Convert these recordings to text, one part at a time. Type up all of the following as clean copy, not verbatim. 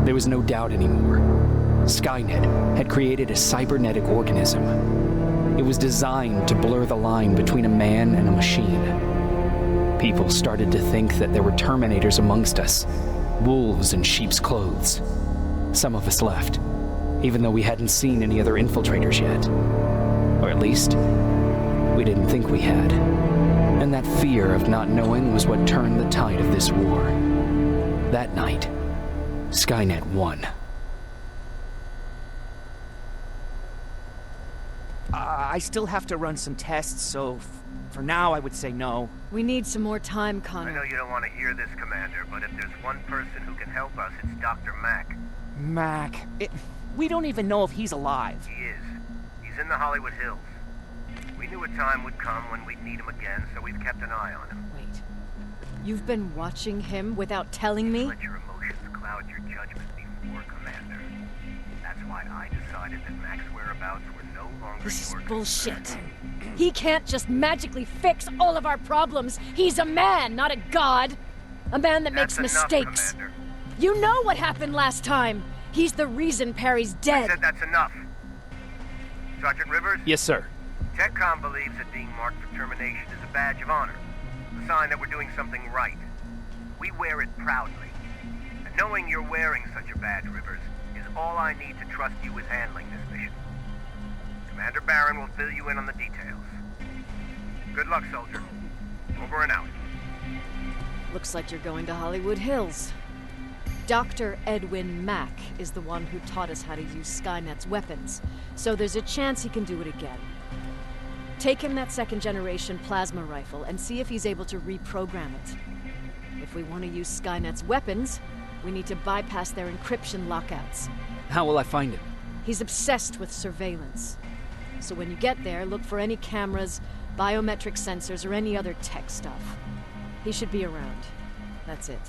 There was no doubt anymore. Skynet had created a cybernetic organism. It was designed to blur the line between a man and a machine. People started to think that there were Terminators amongst us, wolves in sheep's clothes. Some of us left, even though we hadn't seen any other infiltrators yet. Or at least, we didn't think we had. And that fear of not knowing was what turned the tide of this war. That night, Skynet won. I still have to run some tests, so for now I would say no. We need some more time, I Connor. know you don't want to hear this, Commander, but if there's one person who can help us, it's Dr. Mack. Mac, we don't even know if he's alive. He is. He's in the Hollywood Hills. We knew a time would come when we'd need him again, so we've kept an eye on him. Wait. You've been watching him without telling me? Let your emotions cloud your judgment before, Commander. That's why I decided that Mack's whereabouts were no longer This is your bullshit. concern. He can't just magically fix all of our problems. He's a man, not a god. A man that That's makes enough, mistakes. Commander. You know what happened last time. He's the reason Perry's I dead. said that's enough. Sergeant Rivers? Yes, sir. TechCom believes that being marked for termination is a badge of honor, a sign that we're doing something right. We wear it proudly. And knowing you're wearing such a badge, Rivers, is all I need to trust you with handling this mission. Commander Barron will fill you in on the details. Good luck, soldier. Over and out. Looks like you're going to Hollywood Hills. Dr. Edwin Mack is the one who taught us how to use Skynet's weapons, so there's a chance he can do it again. Take him that second-generation plasma rifle and see if he's able to reprogram it. If we want to use Skynet's weapons, we need to bypass their encryption lockouts. How will I find him? He's obsessed with surveillance. So when you get there, look for any cameras, biometric sensors, or any other tech stuff. He should be around. That's it.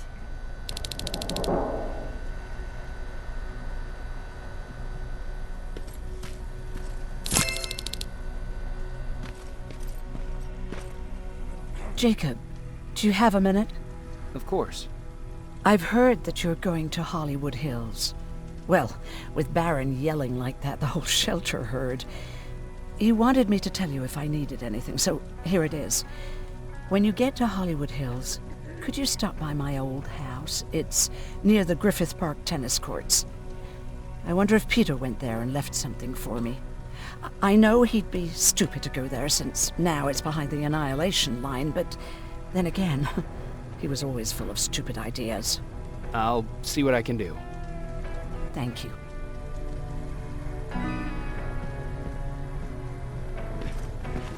Jacob, do you have a minute? Of course. I've heard that you're going to Hollywood Hills. Well, with Baron yelling like that, the whole shelter heard. He wanted me to tell you if I needed anything, so here it is. When you get to Hollywood Hills, could you stop by my old house? It's near the Griffith Park tennis courts. I wonder if Peter went there and left something for me. I know he'd be stupid to go there since now it's behind the annihilation line, but then again, he was always full of stupid ideas. I'll see what I can do. Thank you.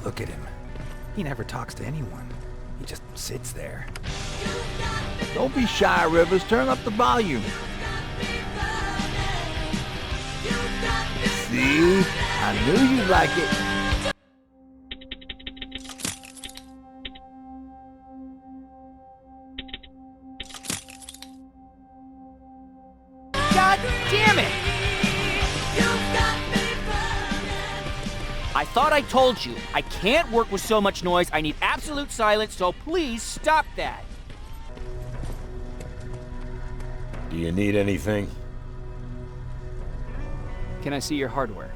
Look at him. He never talks to anyone. He just sits there. Don't be shy, Rivers. Turn up the volume. See? I knew you'd like it. God damn it! I thought I told you, I can't work with so much noise. I need absolute silence, so please stop that. Do you need anything? Can I see your hardware?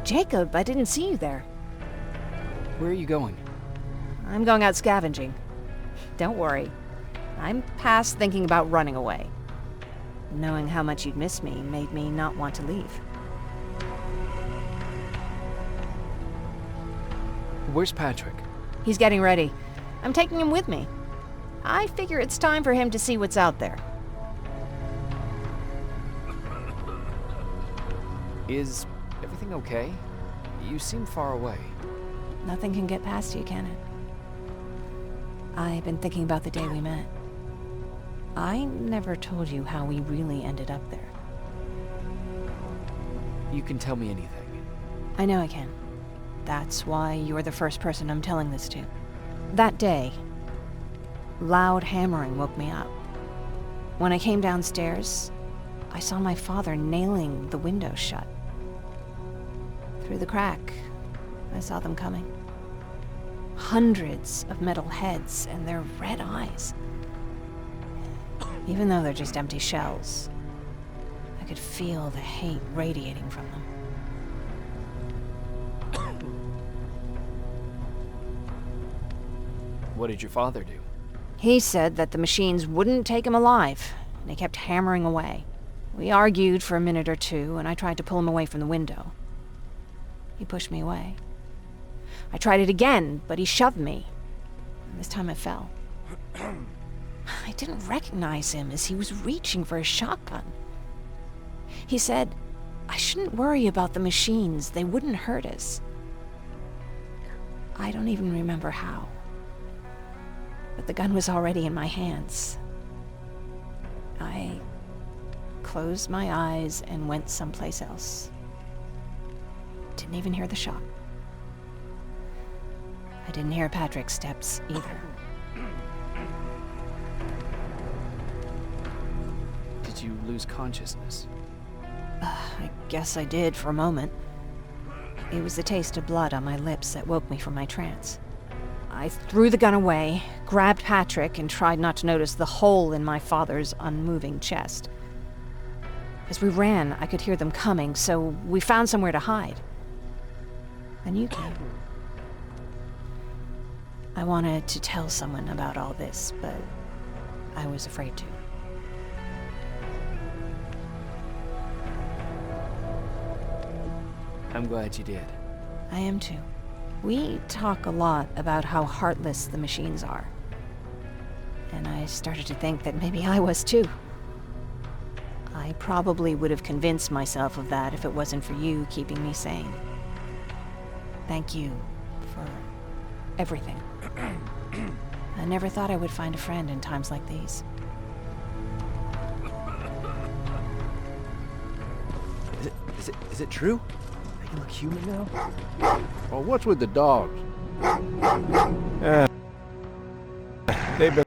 Jacob, I didn't see you there. Where are you going? I'm going out scavenging. Don't worry. I'm past thinking about running away. Knowing how much you'd miss me made me not want to leave. Where's Patrick? He's getting ready. I'm taking him with me. I figure it's time for him to see what's out there. Is everything okay? You seem far away. Nothing can get past you, can it? I've been thinking about the day we met. I never told you how we really ended up there. You can tell me anything. I know I can. That's why you're the first person I'm telling this to. That day, loud hammering woke me up. When I came downstairs, I saw my father nailing the window shut. Through the crack, I saw them coming. Hundreds of metal heads and their red eyes. Even though they're just empty shells, I could feel the hate radiating from them. What did your father do? He said that the machines wouldn't take him alive, and he kept hammering away. We argued for a minute or two, and I tried to pull him away from the window. He pushed me away. I tried it again, but he shoved me. And this time I fell. I didn't recognize him as he was reaching for his shotgun. He said, I shouldn't worry about the machines. They wouldn't hurt us. I don't even remember how. But the gun was already in my hands. I closed my eyes and went someplace else. Didn't even hear the shot. I didn't hear Patrick's steps either. Did you lose consciousness? I guess I did for a moment. It was the taste of blood on my lips that woke me from my trance. I threw the gun away, grabbed Patrick, and tried not to notice the hole in my father's unmoving chest. As we ran, I could hear them coming, so we found somewhere to hide. Then you came. I wanted to tell someone about all this, but I was afraid to. I'm glad you did. I am too. We talk a lot about how heartless the machines are. And I started to think that maybe I was too. I probably would have convinced myself of that if it wasn't for you keeping me sane. Thank you for everything. I never thought I would find a friend in times like these. Is it true? They can look human now? Well, what's with the dogs? They've been...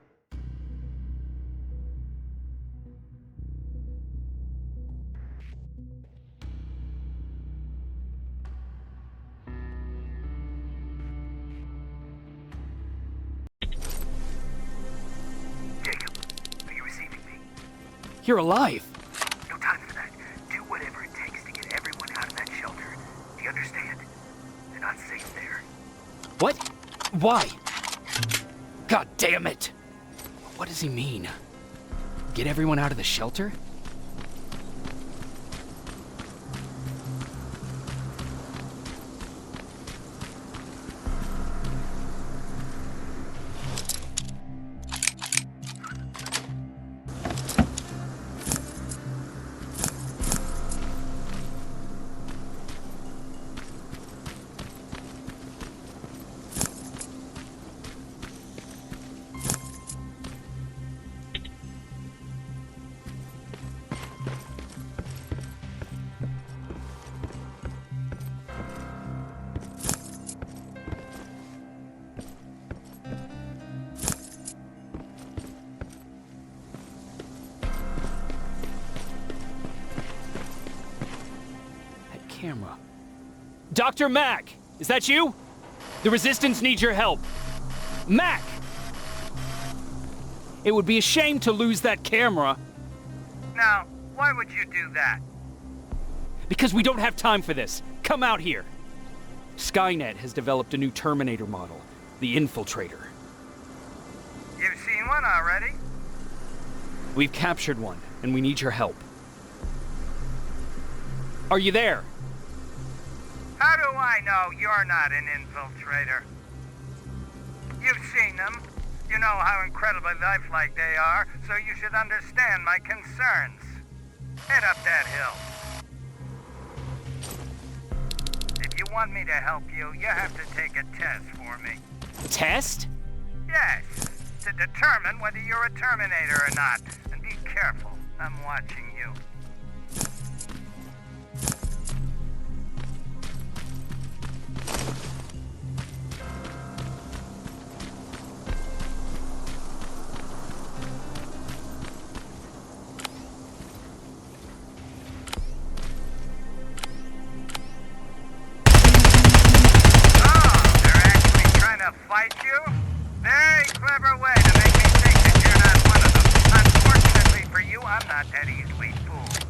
Jacob, are you receiving me? You're alive! No time for that. Do whatever it takes to get everyone out of that shelter. Do you understand? They're not safe there. What? Why? God damn it! What does he mean? Get everyone out of the shelter? Camera. Dr. Mack! Is that you? The Resistance needs your help. Mack! It would be a shame to lose that camera. Now, why would you do that? Because we don't have time for this. Come out here. Skynet has developed a new Terminator model, the Infiltrator. You've seen one already? We've captured one, and we need your help. Are you there? How do I know you're not an infiltrator? You've seen them. You know how incredibly lifelike they are, so you should understand my concerns. Head up that hill. If you want me to help you, you have to take a test for me. Test? Yes, to determine whether you're a Terminator or not. And be careful, I'm watching you. Fight you? Very clever way to make me think that you're not one of them. Unfortunately for you, I'm not that easily fooled.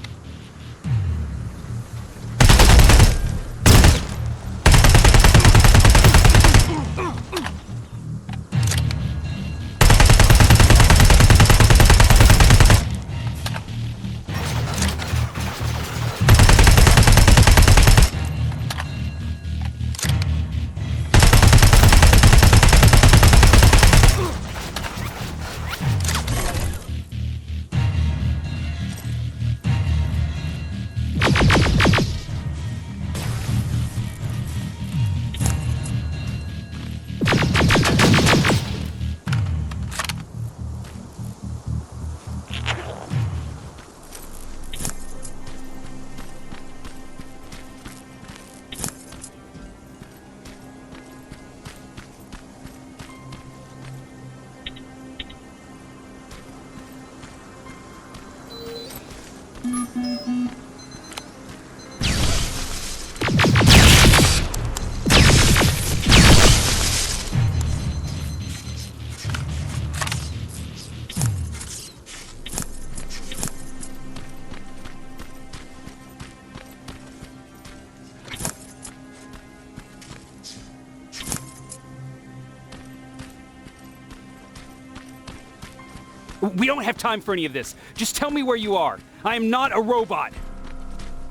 We don't have time for any of this. Just tell me where you are. I am not a robot.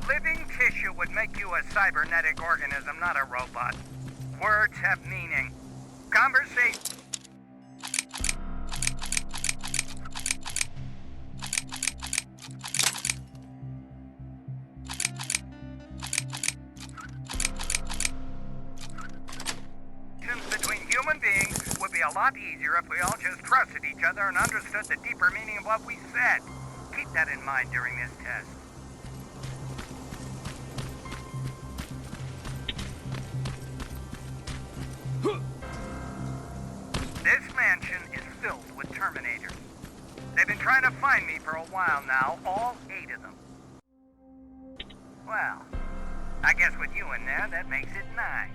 Living tissue would make you a cybernetic organism, not a robot. Words have meaning. Conversation. Between human beings would be a lot easier if we all just trusted each other and understood the deeper meaning of what we said. Keep that in mind during this test. This mansion is filled with Terminators. They've been trying to find me for a while now, all 8 of them. Well, I guess with you in there, that makes it 9.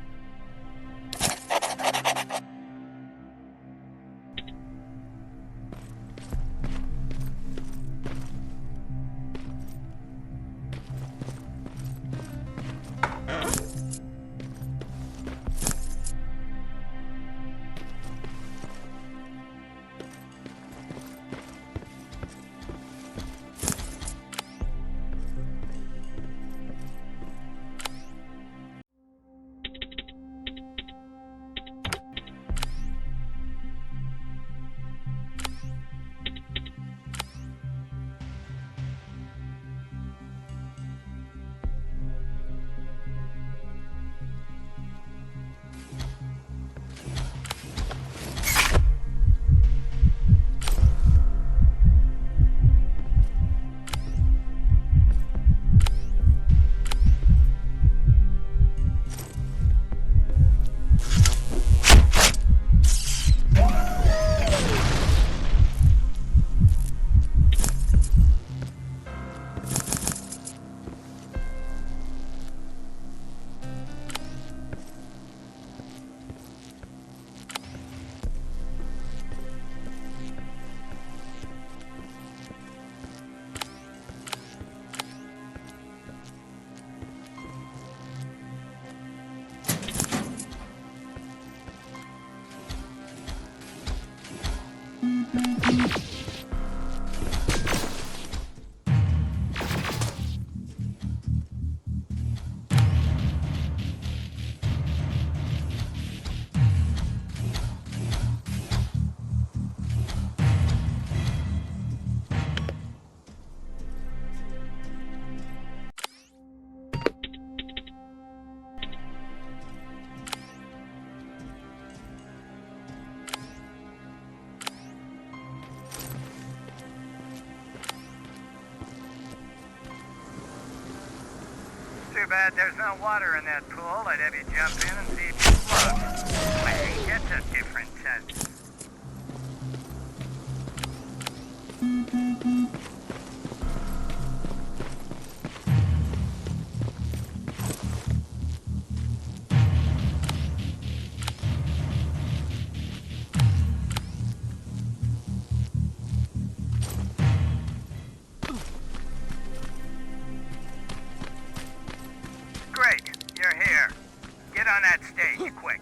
bad there's no water in that pool. I'd have you jump in and see if you float. I think that's a different test. Great, you're here. Get on that stage, quick.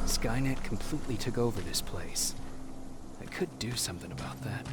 Skynet completely took over this place. I could do something about that.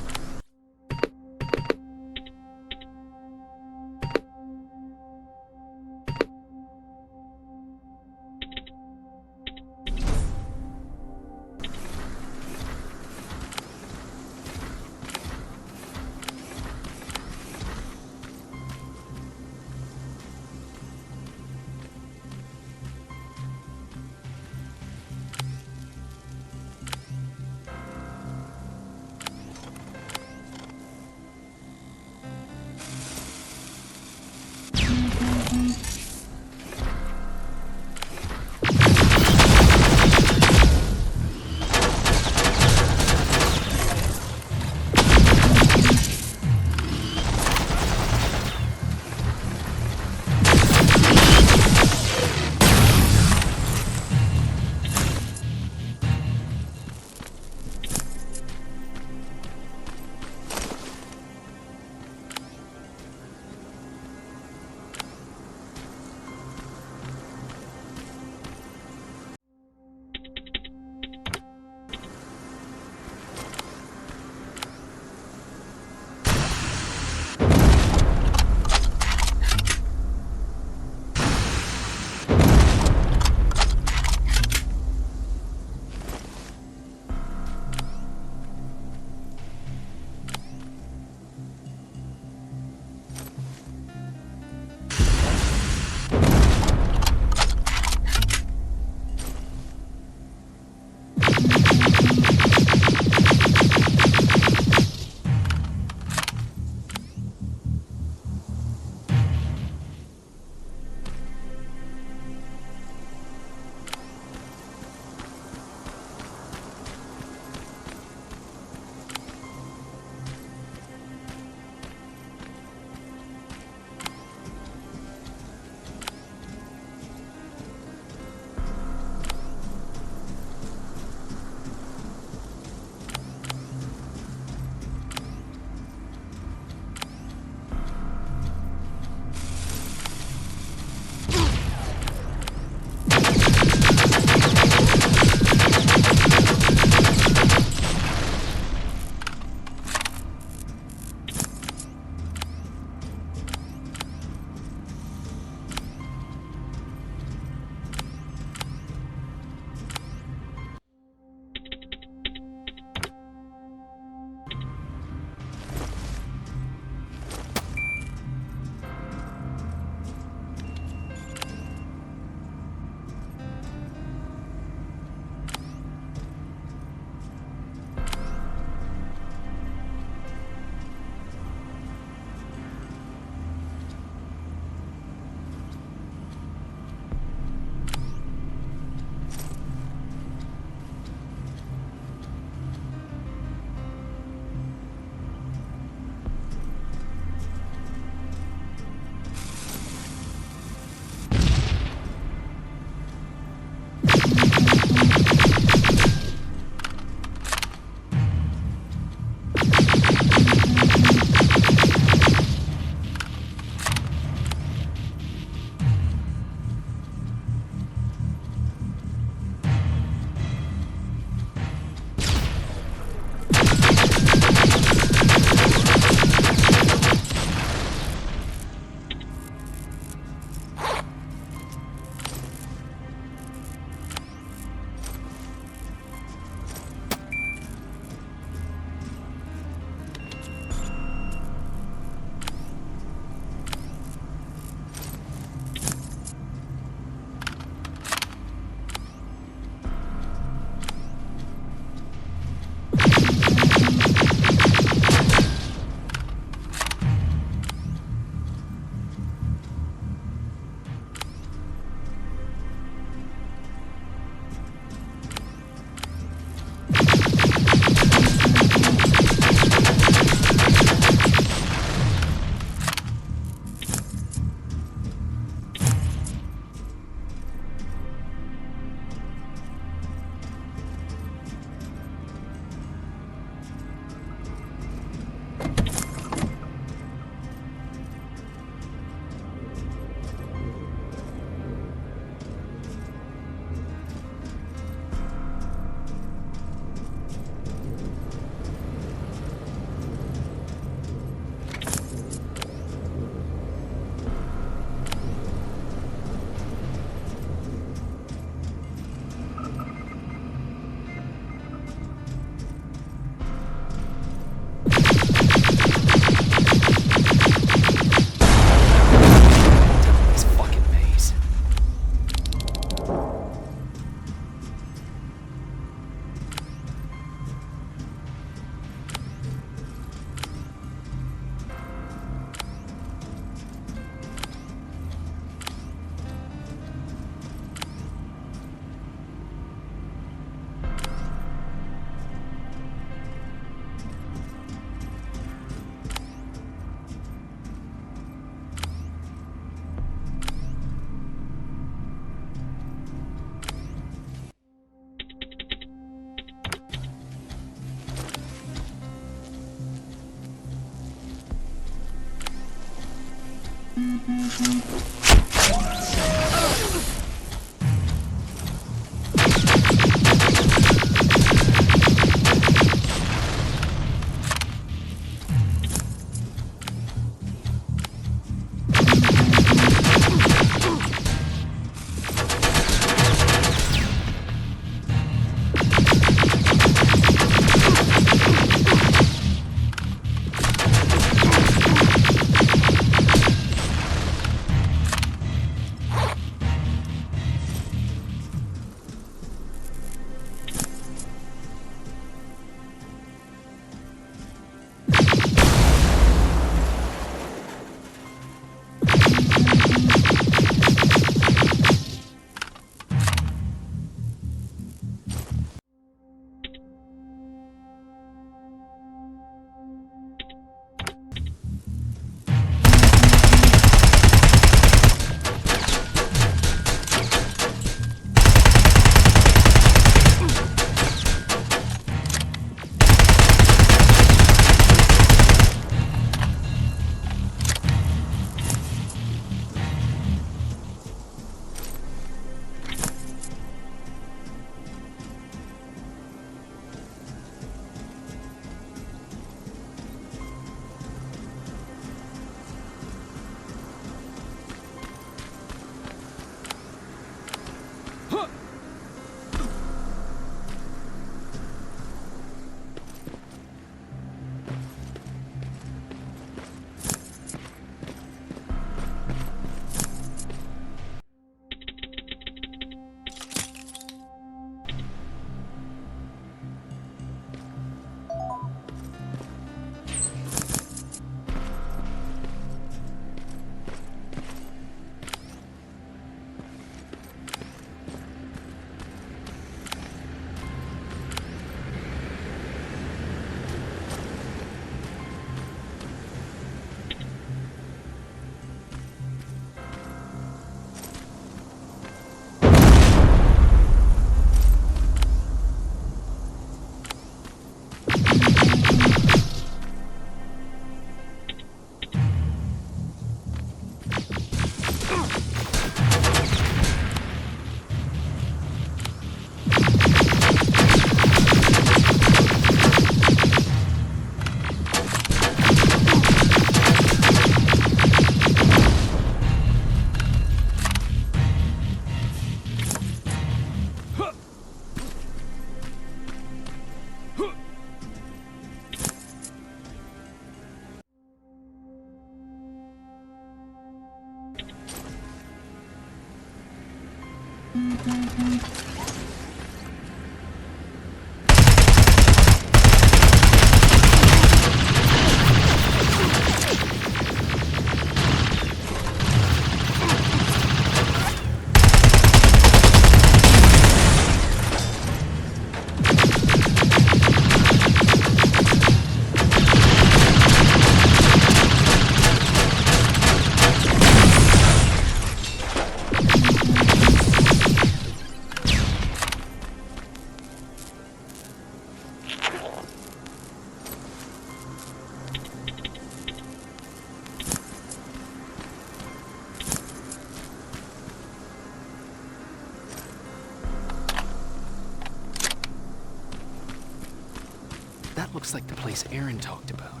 That looks like the place Aaron talked about.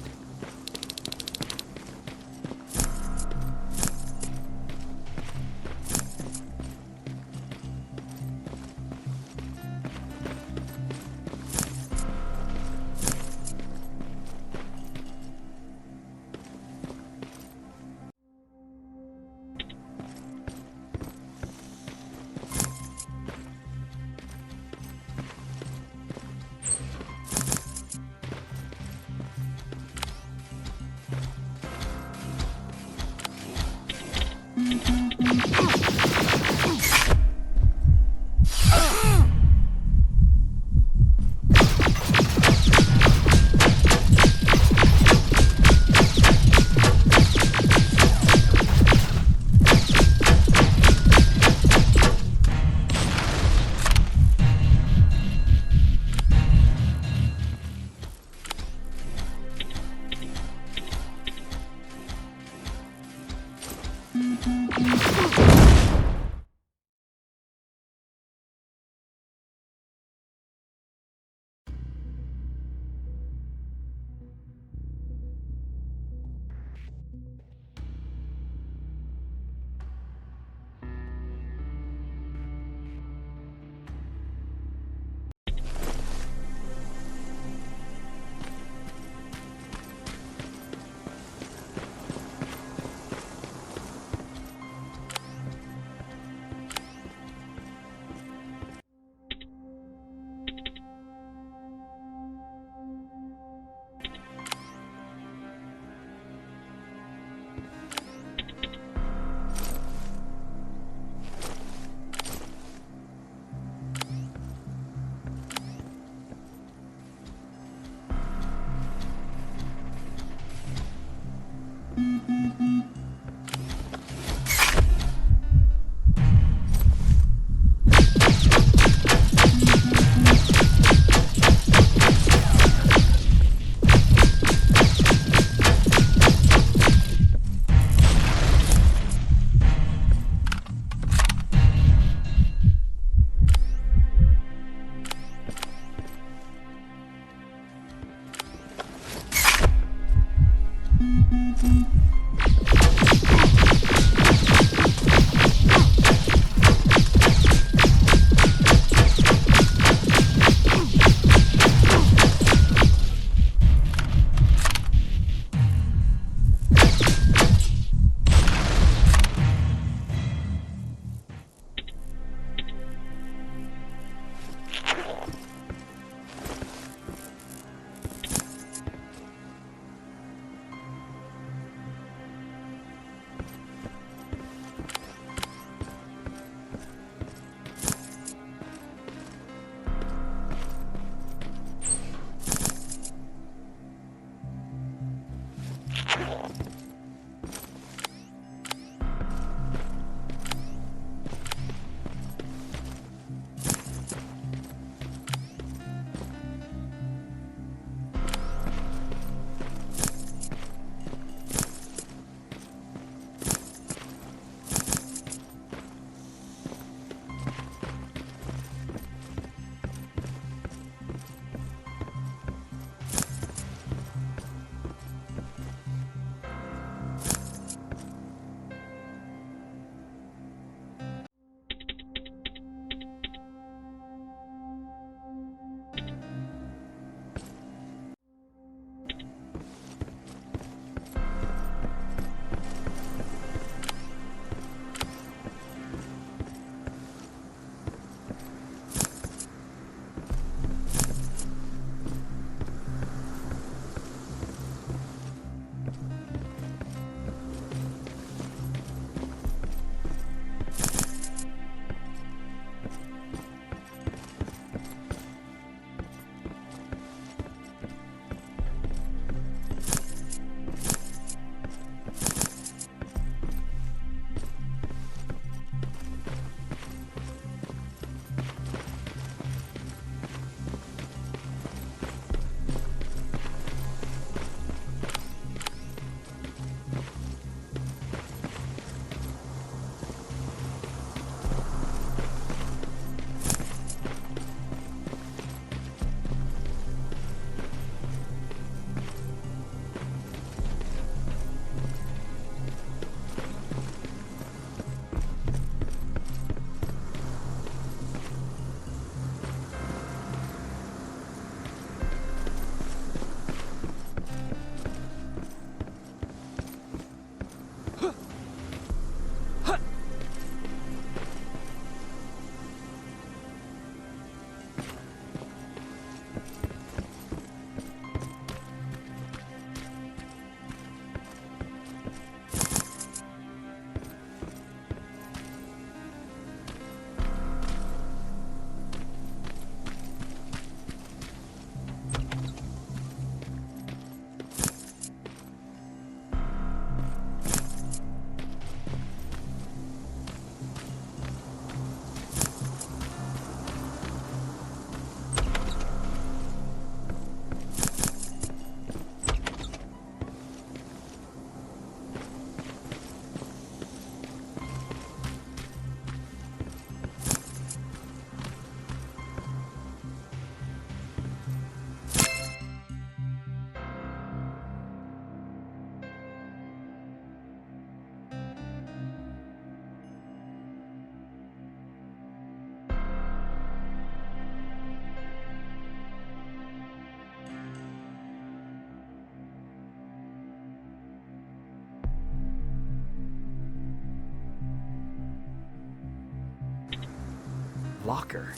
Locker?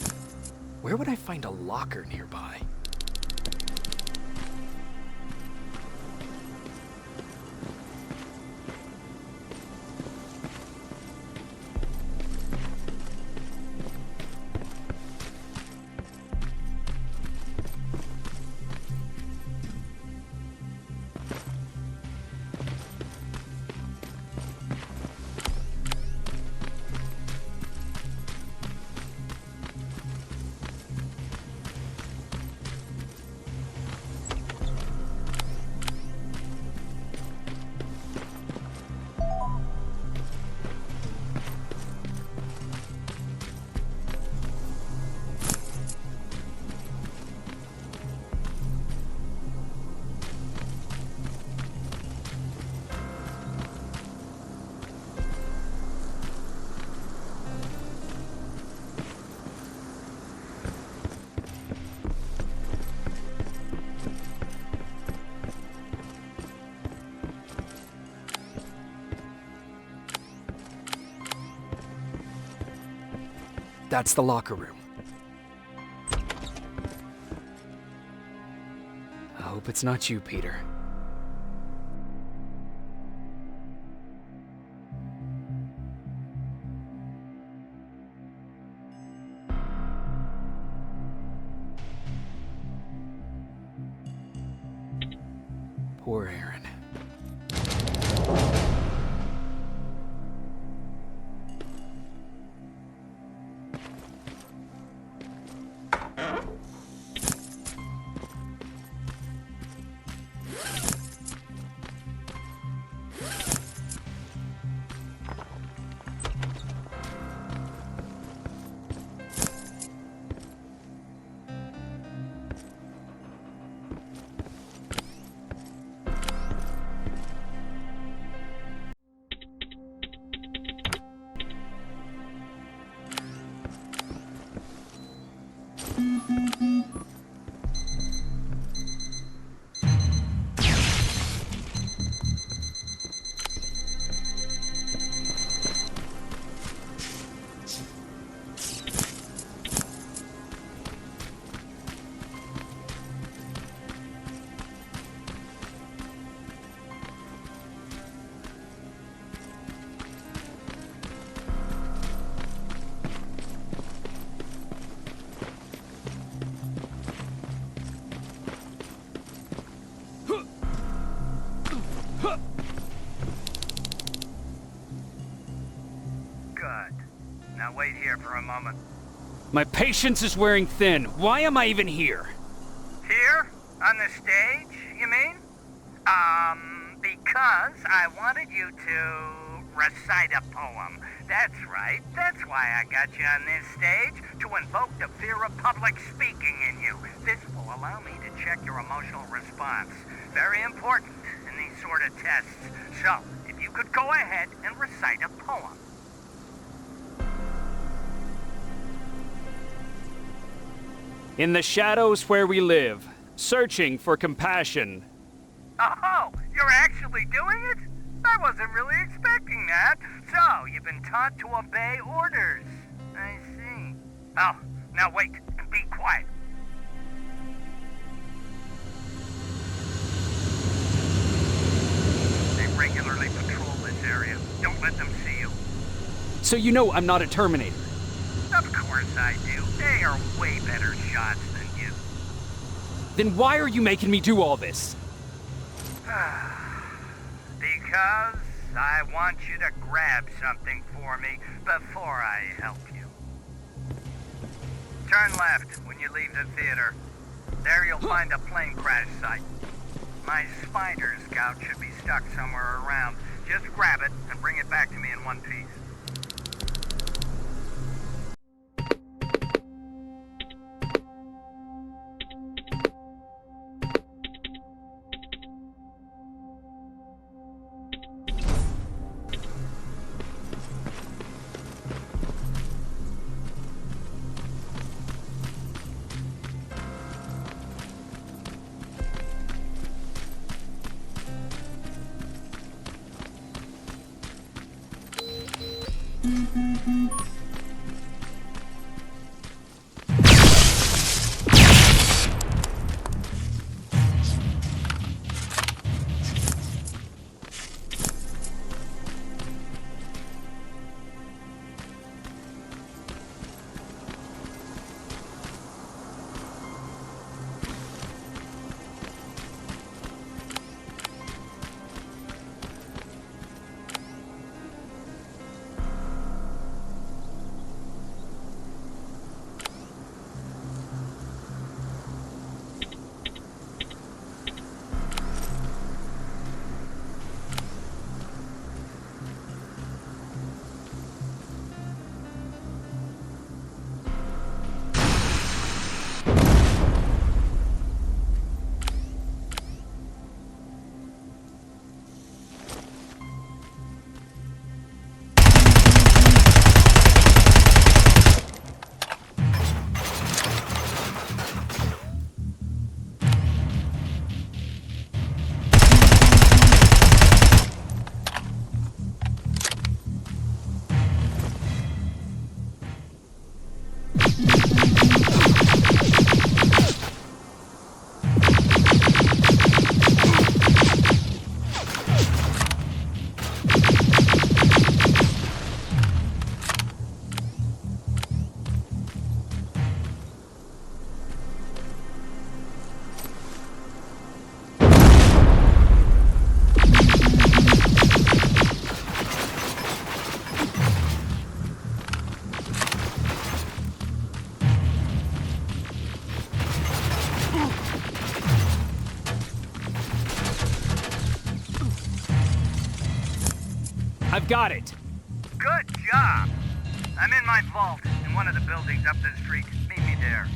Where would I find a locker nearby? That's the locker room. I hope it's not you, Peter. Poor Aaron. Good. Now wait here for a moment. My patience is wearing thin. Why am I even here? Here? On the stage, you mean? Because I wanted you to recite a poem. That's right. That's why I got you on this stage, to invoke the fear of public speaking in you. This will allow me to check your emotional response. Very important in these sort of tests. So, if you could go ahead and recite a poem. In the shadows where we live, searching for compassion. Oh, you're actually doing it? I wasn't really expecting that. So, you've been taught to obey orders. I see. Oh, now wait and be quiet. They regularly patrol this area. Don't let them see you. So you know I'm not a Terminator. Of course I do. They are way better shots than you. Then why are you making me do all this? Because I want you to grab something for me before I help you. Turn left when you leave the theater. There you'll find a plane crash site. My spider scout should be stuck somewhere around. Just grab it and bring it back to me in one piece. I've got it. Good job! I'm in my vault in one of the buildings up the street. Meet me there.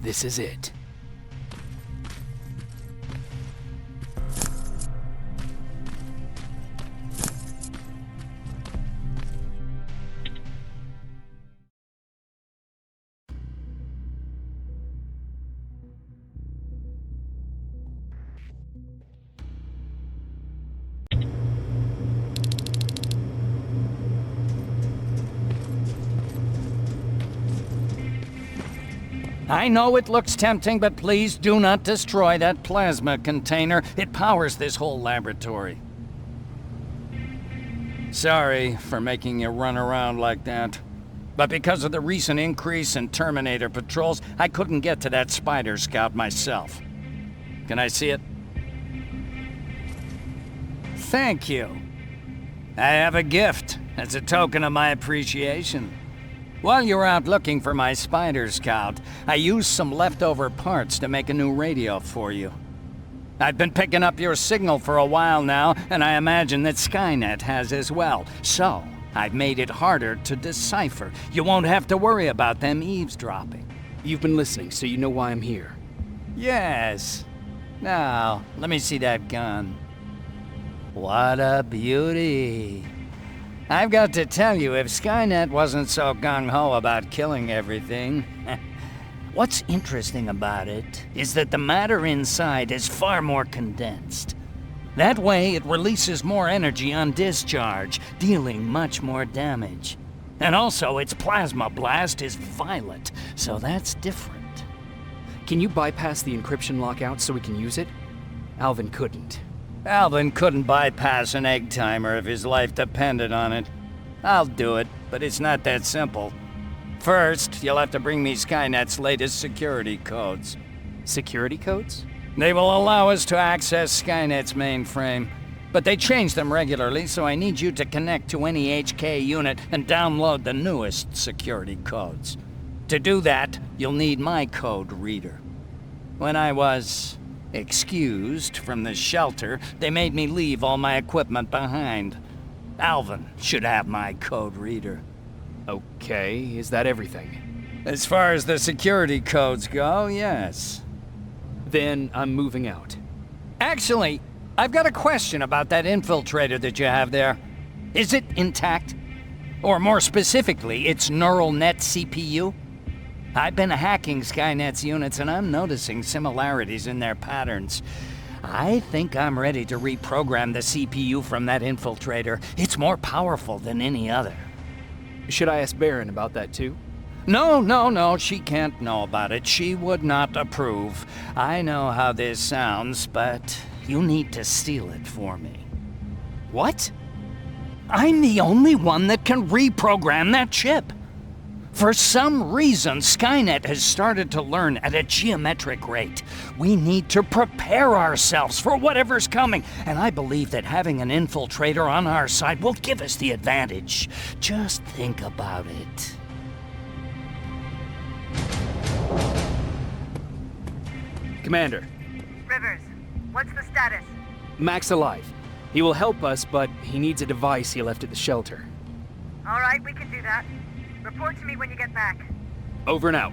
This is it. I know it looks tempting, but please do not destroy that plasma container. It powers this whole laboratory. Sorry for making you run around like that. But because of the recent increase in Terminator patrols, I couldn't get to that Spider Scout myself. Can I see it? Thank you. I have a gift as a token of my appreciation. While you were out looking for my Spider Scout, I used some leftover parts to make a new radio for you. I've been picking up your signal for a while now, and I imagine that Skynet has as well. So, I've made it harder to decipher. You won't have to worry about them eavesdropping. You've been listening, so you know why I'm here. Yes. Now, let me see that gun. What a beauty. I've got to tell you, if Skynet wasn't so gung-ho about killing everything... What's interesting about it is that the matter inside is far more condensed. That way, it releases more energy on discharge, dealing much more damage. And also, its plasma blast is violet, so that's different. Can you bypass the encryption lockout so we can use it? Alvin couldn't. Alvin couldn't bypass an egg timer if his life depended on it. I'll do it, but it's not that simple. First, you'll have to bring me Skynet's latest security codes. Security codes? They will allow us to access Skynet's mainframe, but they change them regularly, so I need you to connect to any HK unit and download the newest security codes. To do that, you'll need my code reader. When I was excused from the shelter, they made me leave all my equipment behind. Alvin should have my code reader. Okay, is that everything? As far as the security codes go, yes. Then I'm moving out. Actually, I've got a question about that infiltrator that you have there. Is it intact? Or more specifically, its neural net CPU? I've been hacking Skynet's units and I'm noticing similarities in their patterns. I think I'm ready to reprogram the CPU from that infiltrator. It's more powerful than any other. Should I ask Baron about that too? No, she can't know about it. She would not approve. I know how this sounds, but you need to steal it for me. What? I'm the only one that can reprogram that chip. For some reason, Skynet has started to learn at a geometric rate. We need to prepare ourselves for whatever's coming, and I believe that having an infiltrator on our side will give us the advantage. Just think about it. Commander. Rivers, what's the status? Mac's alive. He will help us, but he needs a device he left at the shelter. All right, we can do that. Report to me when you get back. Over and out.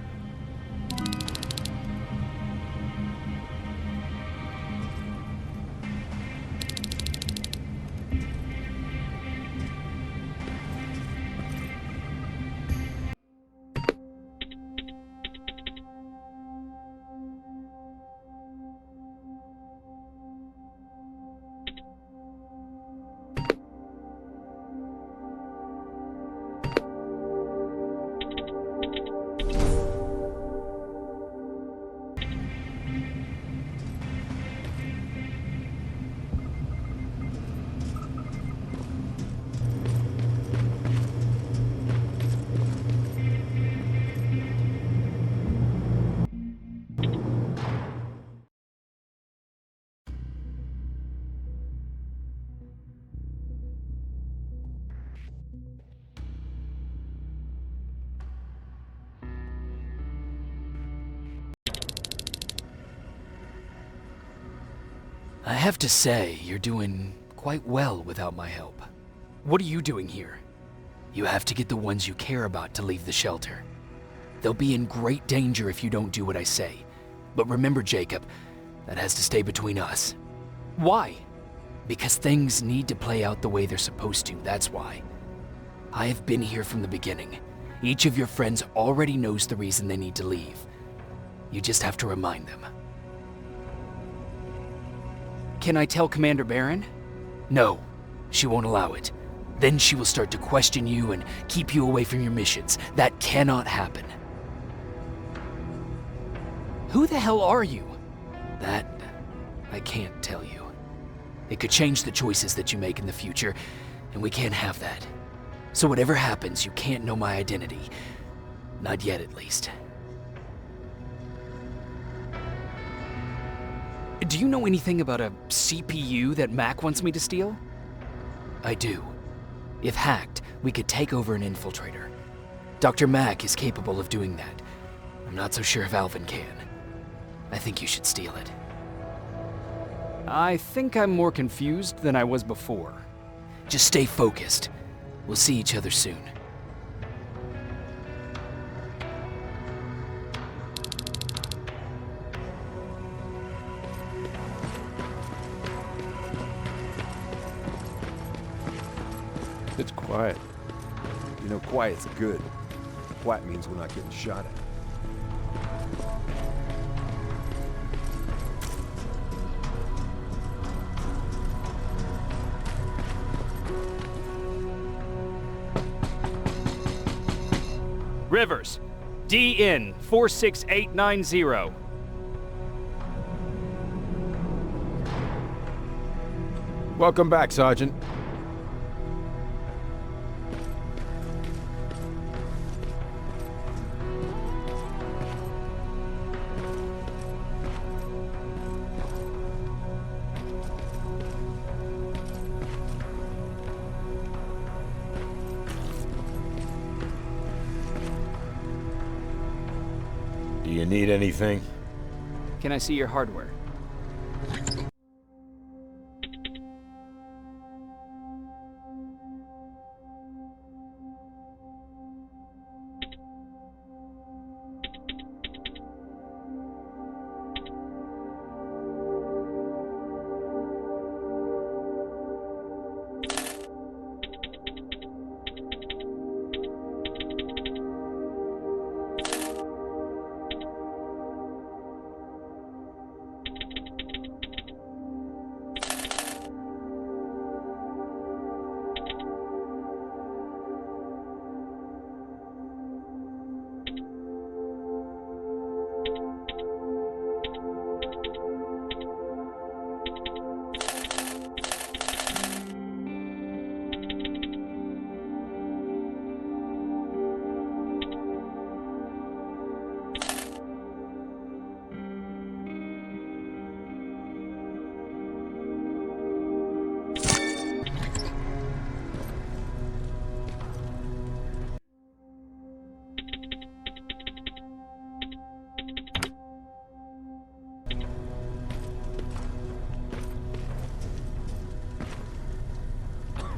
I have to say, you're doing quite well without my help. What are you doing here? You have to get the ones you care about to leave the shelter. They'll be in great danger if you don't do what I say. But remember, Jacob, that has to stay between us. Why? Because things need to play out the way they're supposed to, that's why. I have been here from the beginning. Each of your friends already knows the reason they need to leave. You just have to remind them. Can I tell Commander Baron? No, she won't allow it. Then she will start to question you and keep you away from your missions. That cannot happen. Who the hell are you? That, I can't tell you. It could change the choices that you make in the future, and we can't have that. So whatever happens, you can't know my identity. Not yet, at least. Do you know anything about a CPU that Mac wants me to steal? I do. If hacked, we could take over an infiltrator. Dr. Mac is capable of doing that. I'm not so sure if Alvin can. I think you should steal it. I think I'm more confused than I was before. Just stay focused. We'll see each other soon. It's quiet. You know, quiet's good. Quiet means we're not getting shot at. Rivers, DN 46890. Welcome back, Sergeant. Do you need anything? Can I see your hardware?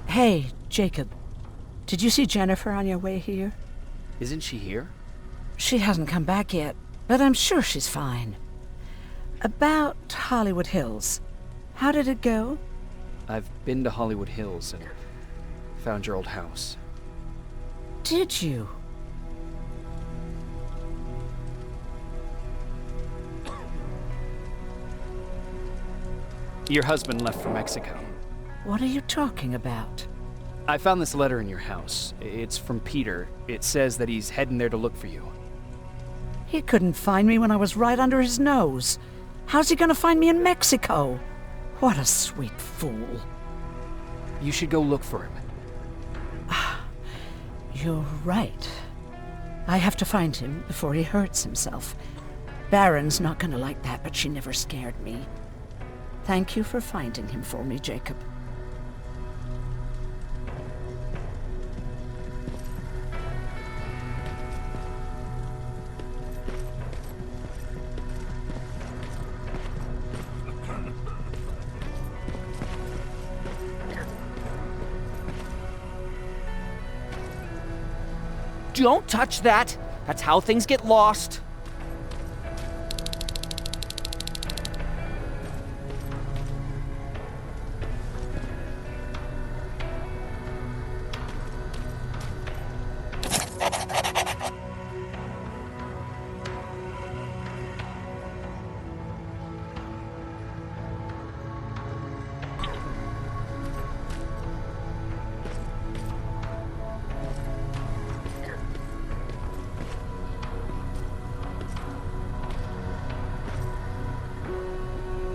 Hey, Jacob. Did you see Jennifer on your way here? Isn't she here? She hasn't come back yet, but I'm sure she's fine. About Hollywood Hills. How did it go? I've been to Hollywood Hills and found your old house. Did you? Your husband left for Mexico. What are you talking about? I found this letter in your house. It's from Peter. It says that he's heading there to look for you. He couldn't find me when I was right under his nose. How's he gonna find me in Mexico? What a sweet fool. You should go look for him. You're right. I have to find him before he hurts himself. Baron's not gonna like that, but she never scared me. Thank you for finding him for me, Jacob. Don't touch that! That's how things get lost.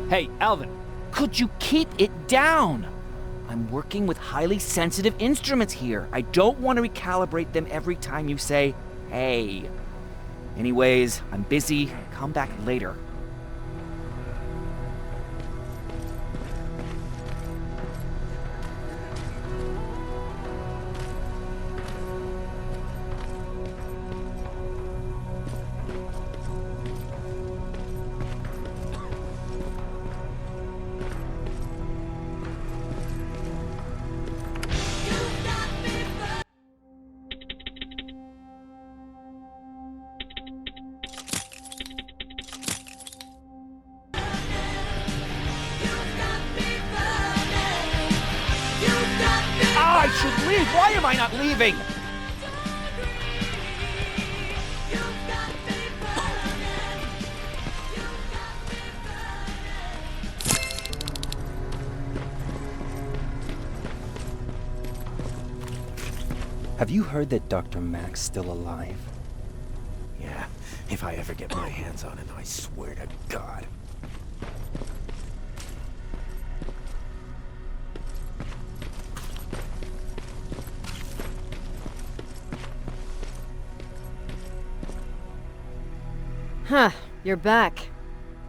Hey, Alvin. Could you keep it down? I'm working with highly sensitive instruments here. I don't want to recalibrate them every time you say, hey. Anyways, I'm busy. Come back later. I should leave! Why am I not leaving? Have you heard that Dr. Mack's still alive? Yeah, if I ever get my hands on him, I swear to God. Huh, you're back.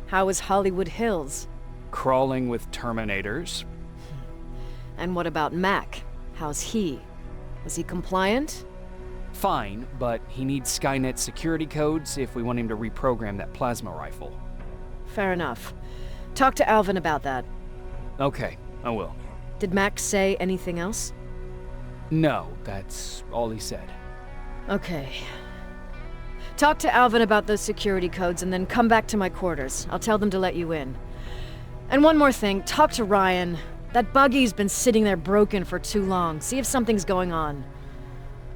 How is Hollywood Hills? Crawling with Terminators. And what about Mac? How's he? Was he compliant? Fine, but he needs Skynet security codes if we want him to reprogram that plasma rifle. Fair enough. Talk to Alvin about that. Okay, I will. Did Max say anything else? No, that's all he said. Okay. Talk to Alvin about those security codes and then come back to my quarters. I'll tell them to let you in. And one more thing, talk to Ryan. That buggy's been sitting there broken for too long. See if something's going on.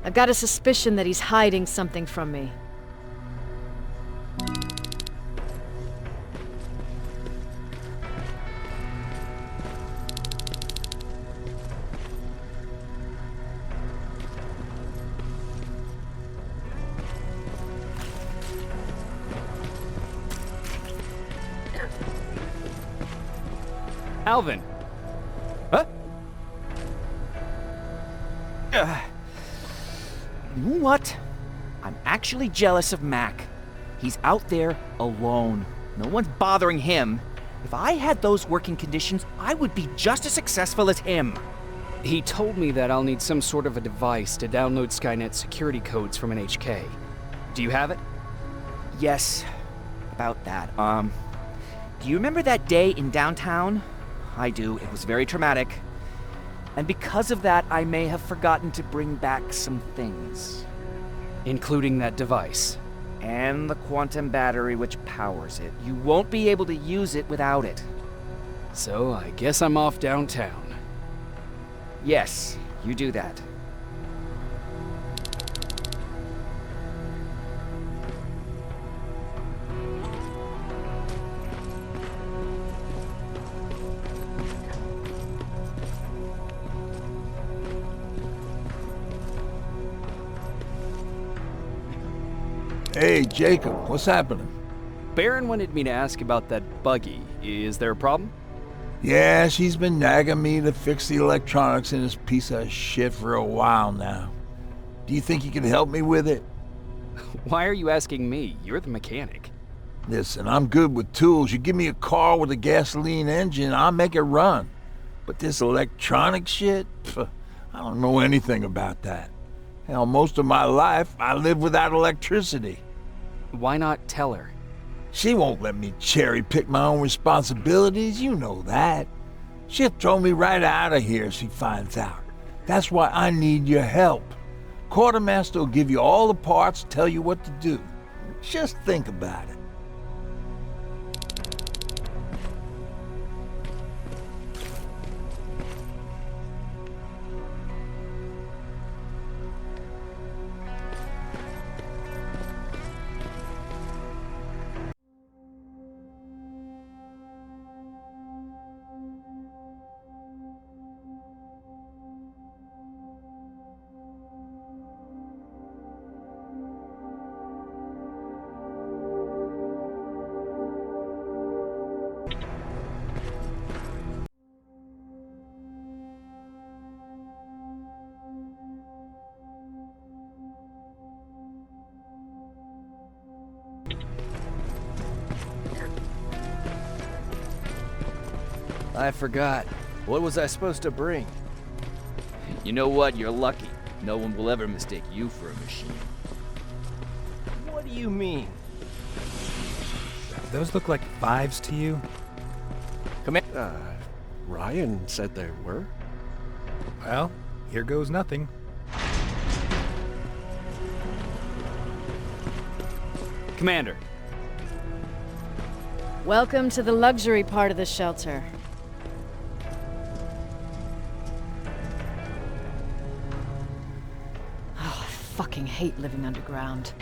I've got a suspicion that he's hiding something from me. Alvin! Huh? You know what? I'm actually jealous of Mac. He's out there alone. No one's bothering him. If I had those working conditions, I would be just as successful as him. He told me that I'll need some sort of a device to download Skynet security codes from an HK. Do you have it? Yes, about that. Do you remember that day in downtown? I do. It was very traumatic. And because of that, I may have forgotten to bring back some things. Including that device. And the quantum battery which powers it. You won't be able to use it without it. So I guess I'm off downtown. Yes, you do that. Hey, Jacob, what's happening? Baron wanted me to ask about that buggy. Is there a problem? Yeah, she's been nagging me to fix the electronics in this piece of shit for a while now. Do you think you can help me with it? Why are you asking me? You're the mechanic. Listen, I'm good with tools. You give me a car with a gasoline engine, I'll make it run. But this electronic shit? Pff, I don't know anything about that. Hell, most of my life, I lived without electricity. Why not tell her? She won't let me cherry-pick my own responsibilities, you know that. She'll throw me right out of here if she finds out. That's why I need your help. Quartermaster will give you all the parts, tell you what to do. Just think about it. I forgot. What was I supposed to bring? You know what? You're lucky. No one will ever mistake you for a machine. What do you mean? Those look like 5s to you? Come in. Ryan said they were. Well, here goes nothing. Commander. Welcome to the luxury part of the shelter. Oh, I fucking hate living underground.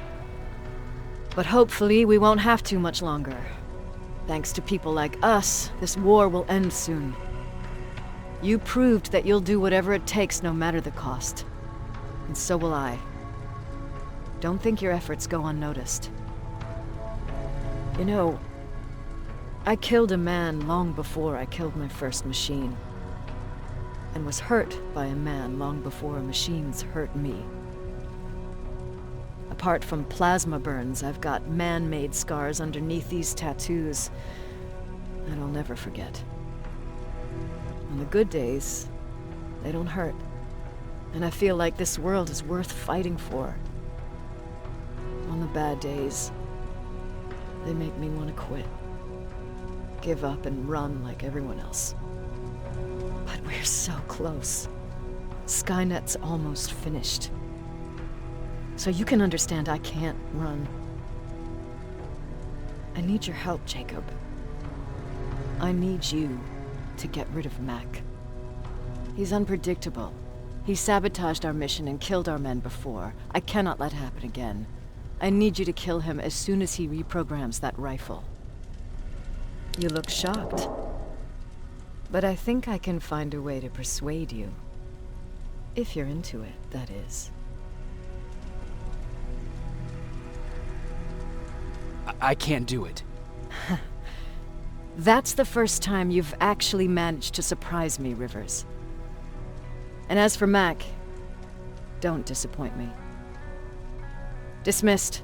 But hopefully we won't have to much longer. Thanks to people like us, this war will end soon. You proved that you'll do whatever it takes no matter the cost. And so will I. Don't think your efforts go unnoticed. You know, I killed a man long before I killed my first machine. And was hurt by a man long before machines hurt me. Apart from plasma burns, I've got man-made scars underneath these tattoos that I'll never forget. On the good days, they don't hurt. And I feel like this world is worth fighting for. On the bad days, they make me want to quit. Give up and run like everyone else. But we're so close. Skynet's almost finished. So you can understand I can't run. I need your help, Jacob. I need you to get rid of Mac. He's unpredictable. He sabotaged our mission and killed our men before. I cannot let it happen again. I need you to kill him as soon as he reprograms that rifle. You look shocked. But I think I can find a way to persuade you. If you're into it, that is. I can't do it. That's the first time you've actually managed to surprise me, Rivers. And as for Mac, don't disappoint me. Dismissed.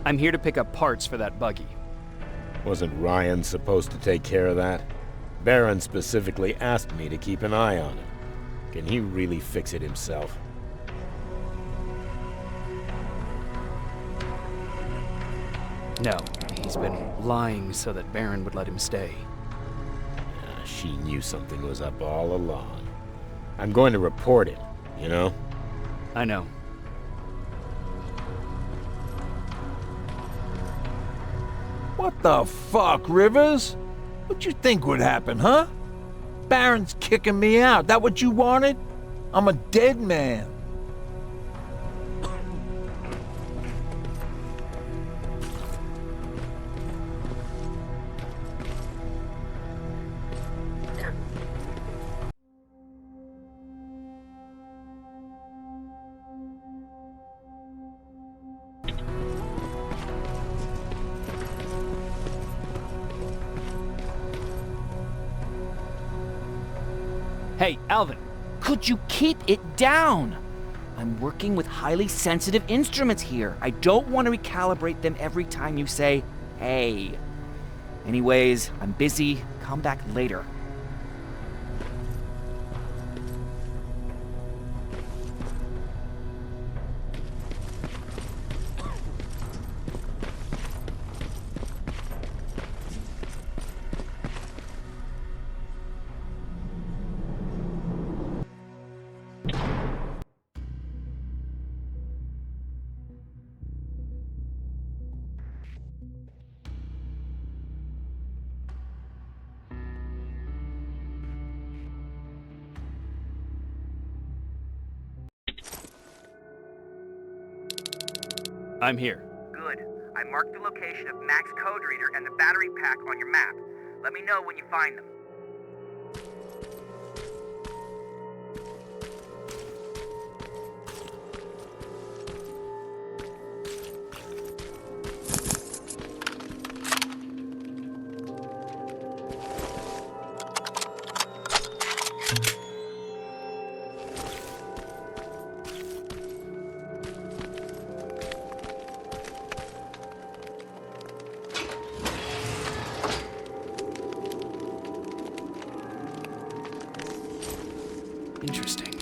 I'm here to pick up parts for that buggy. Wasn't Ryan supposed to take care of that? Baron specifically asked me to keep an eye on it. Can he really fix it himself? No, he's been lying so that Baron would let him stay. She knew something was up all along. I'm going to report him, you know? I know. What the fuck, Rivers? What you think would happen, huh? Baron's kicking me out. That what you wanted? I'm a dead man. Hey, Alvin! Could you keep it down? I'm working with highly sensitive instruments here. I don't want to recalibrate them every time you say, hey. Anyways, I'm busy. Come back later. I'm here. Good. I marked the location of Mac's code reader and the battery pack on your map. Let me know when you find them. Interesting.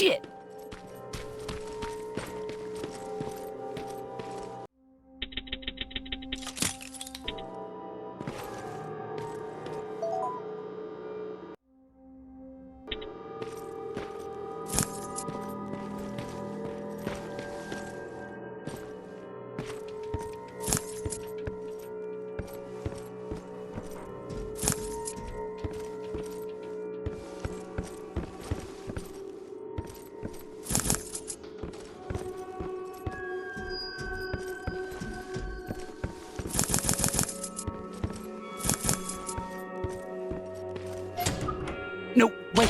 Shit! No, wait!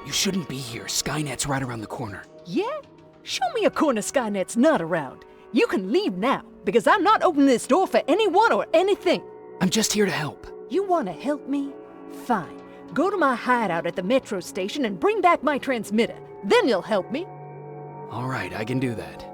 You shouldn't be here. Skynet's right around the corner. Yeah? Show me a corner Skynet's not around. You can leave now, because I'm not opening this door for anyone or anything. I'm just here to help. You want to help me? Fine. Go to my hideout at the metro station and bring back my transmitter. Then you'll help me. All right, I can do that.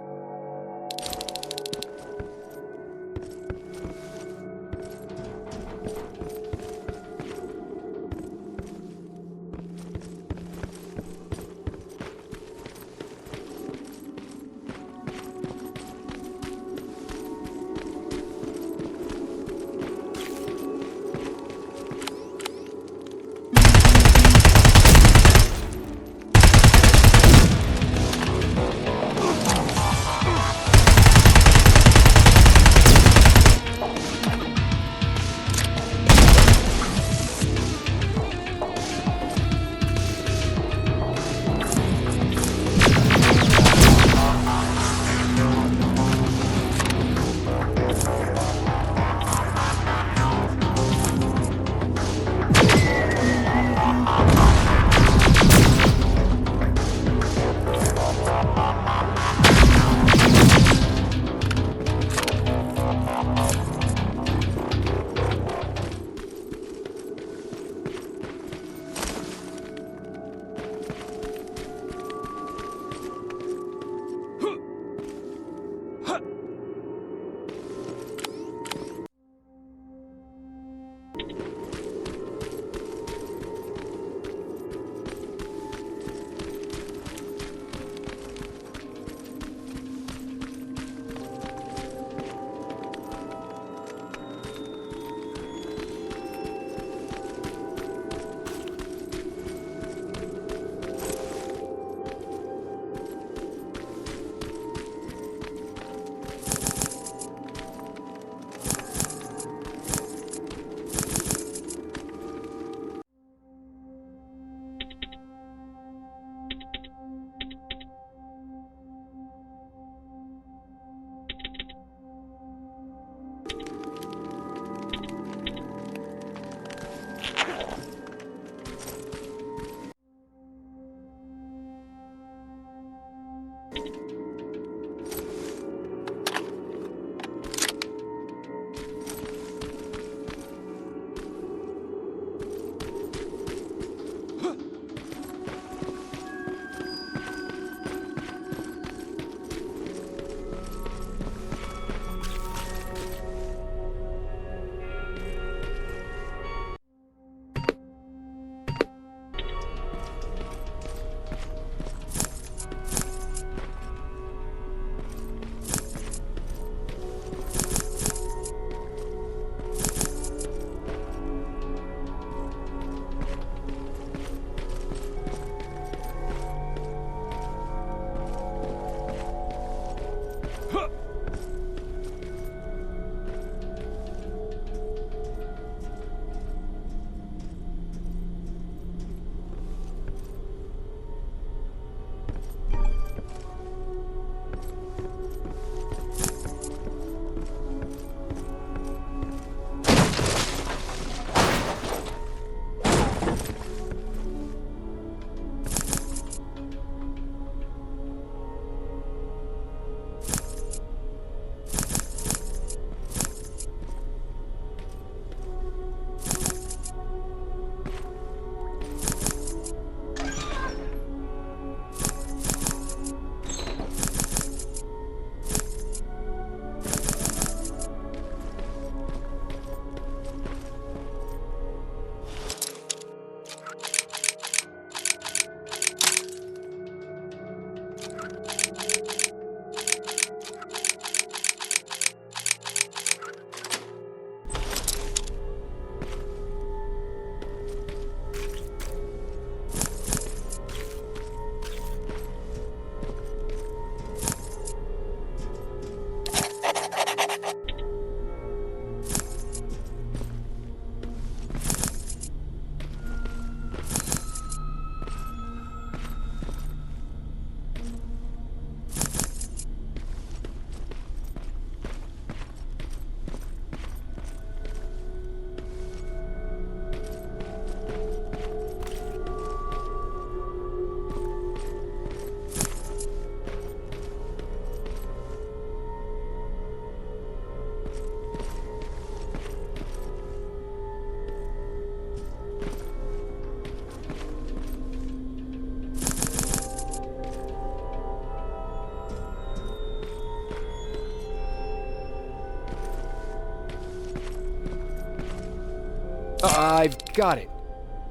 I've got it.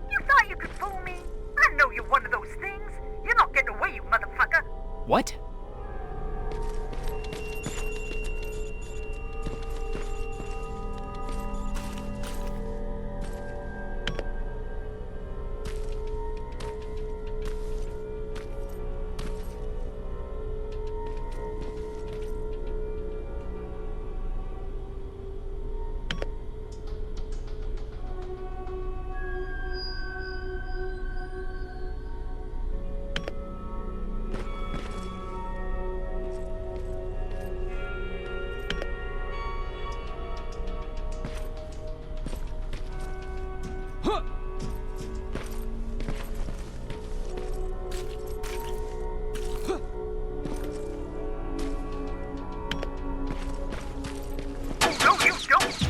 You thought you could fool me? I know you're one of those things. You're not getting away, you motherfucker. What?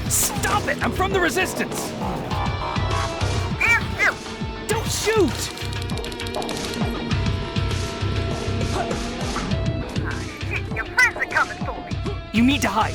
Stop it! I'm from the Resistance! Stand still! Don't shoot! Ah, shit, your friends are coming for me! You need to hide.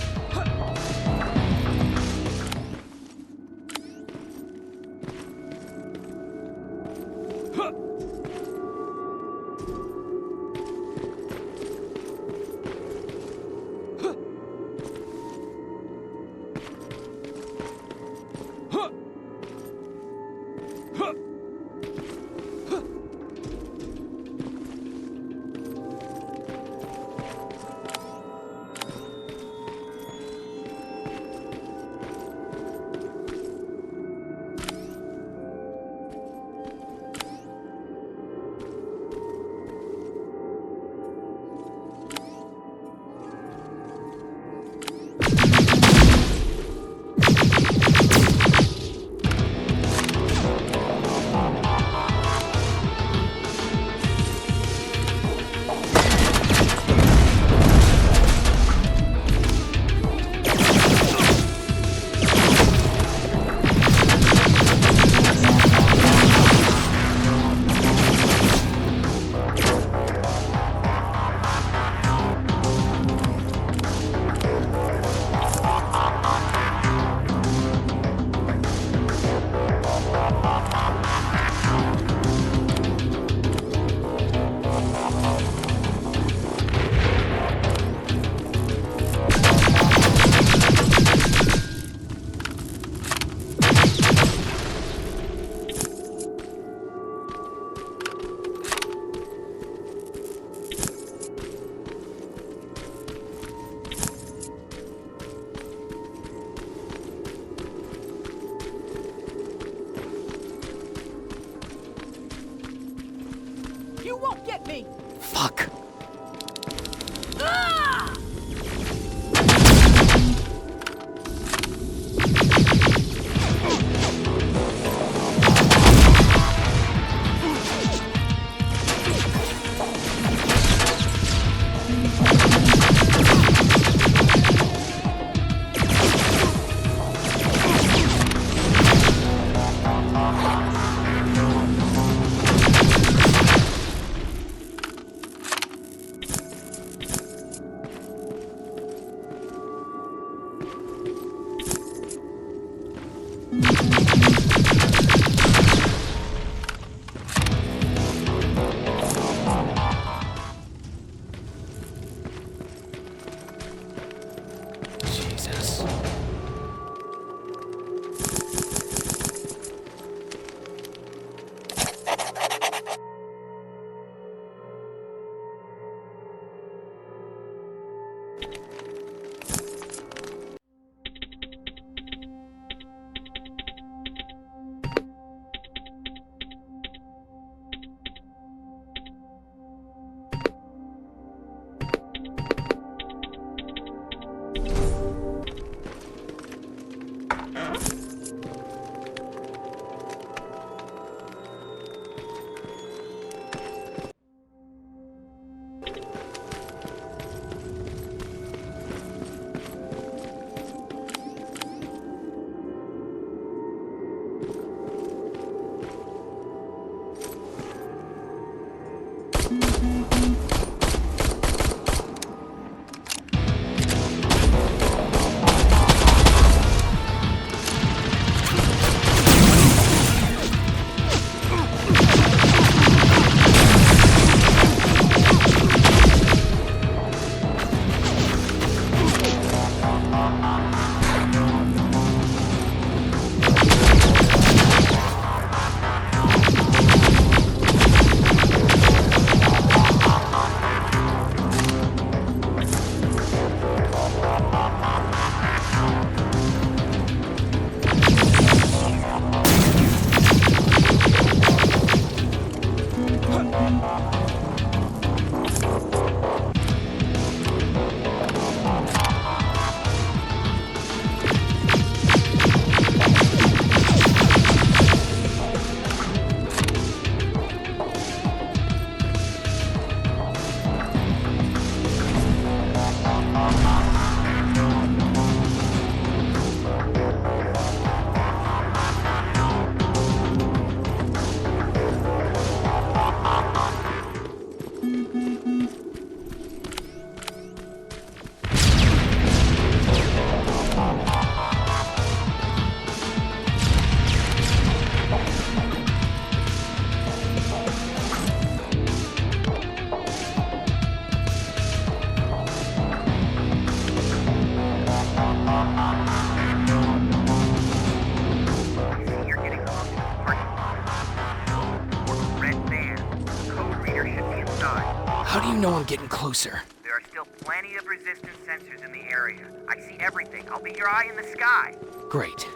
How do you know I'm getting closer? There are still plenty of resistance sensors in the area. I see everything. I'll be your eye in the sky. Great.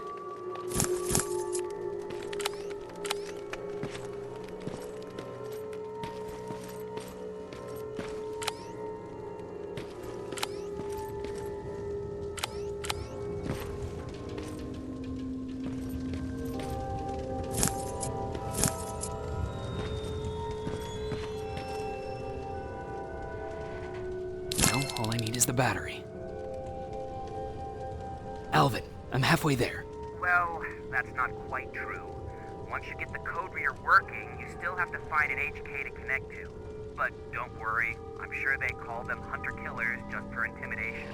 Now, all I need is the battery. Alvin, I'm halfway there. Well, that's not quite true. Once you get the code reader working, you still have to find an HK to connect to. But don't worry, I'm sure they call them hunter-killers just for intimidation.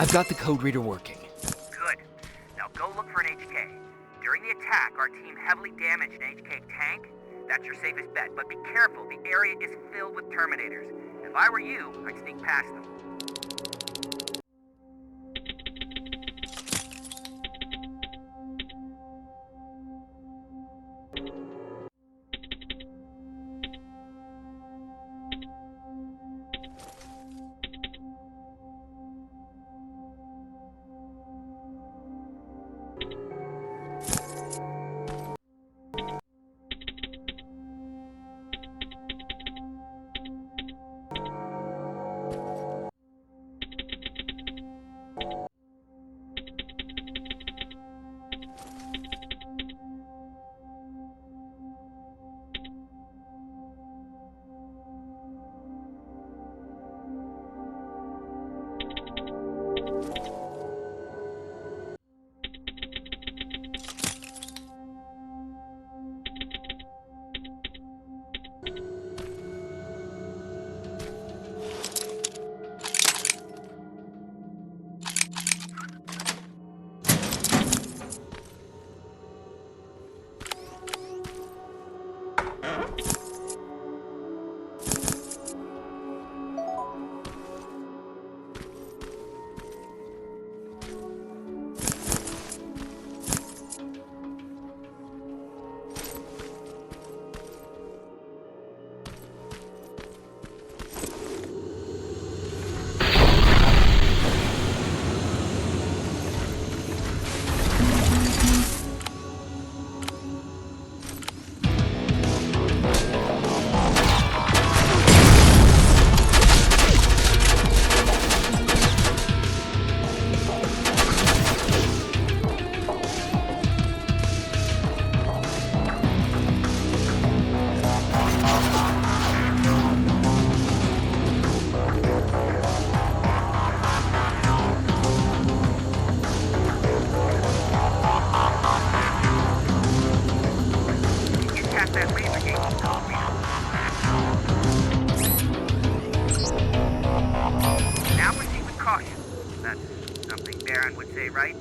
I've got the code reader working. Good. Now go look for an HK. During the attack, our team heavily damaged an HK tank. That's your safest bet, but be careful. The area is filled with Terminators. If I were you, I'd sneak past them. That's something Baron would say, right?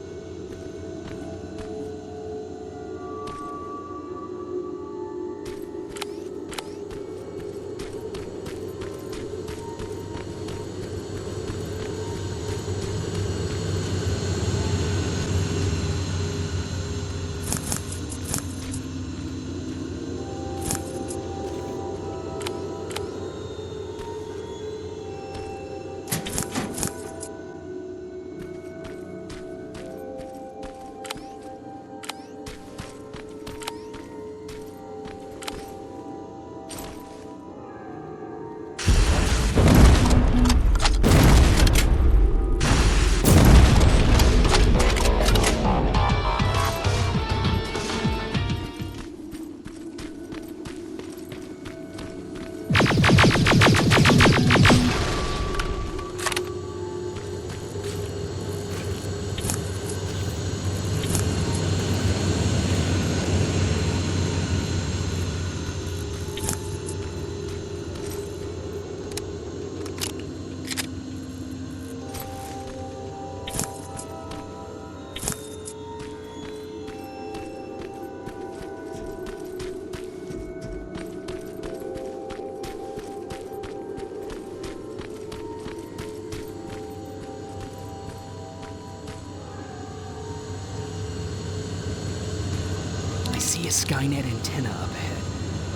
I see a Skynet antenna up ahead.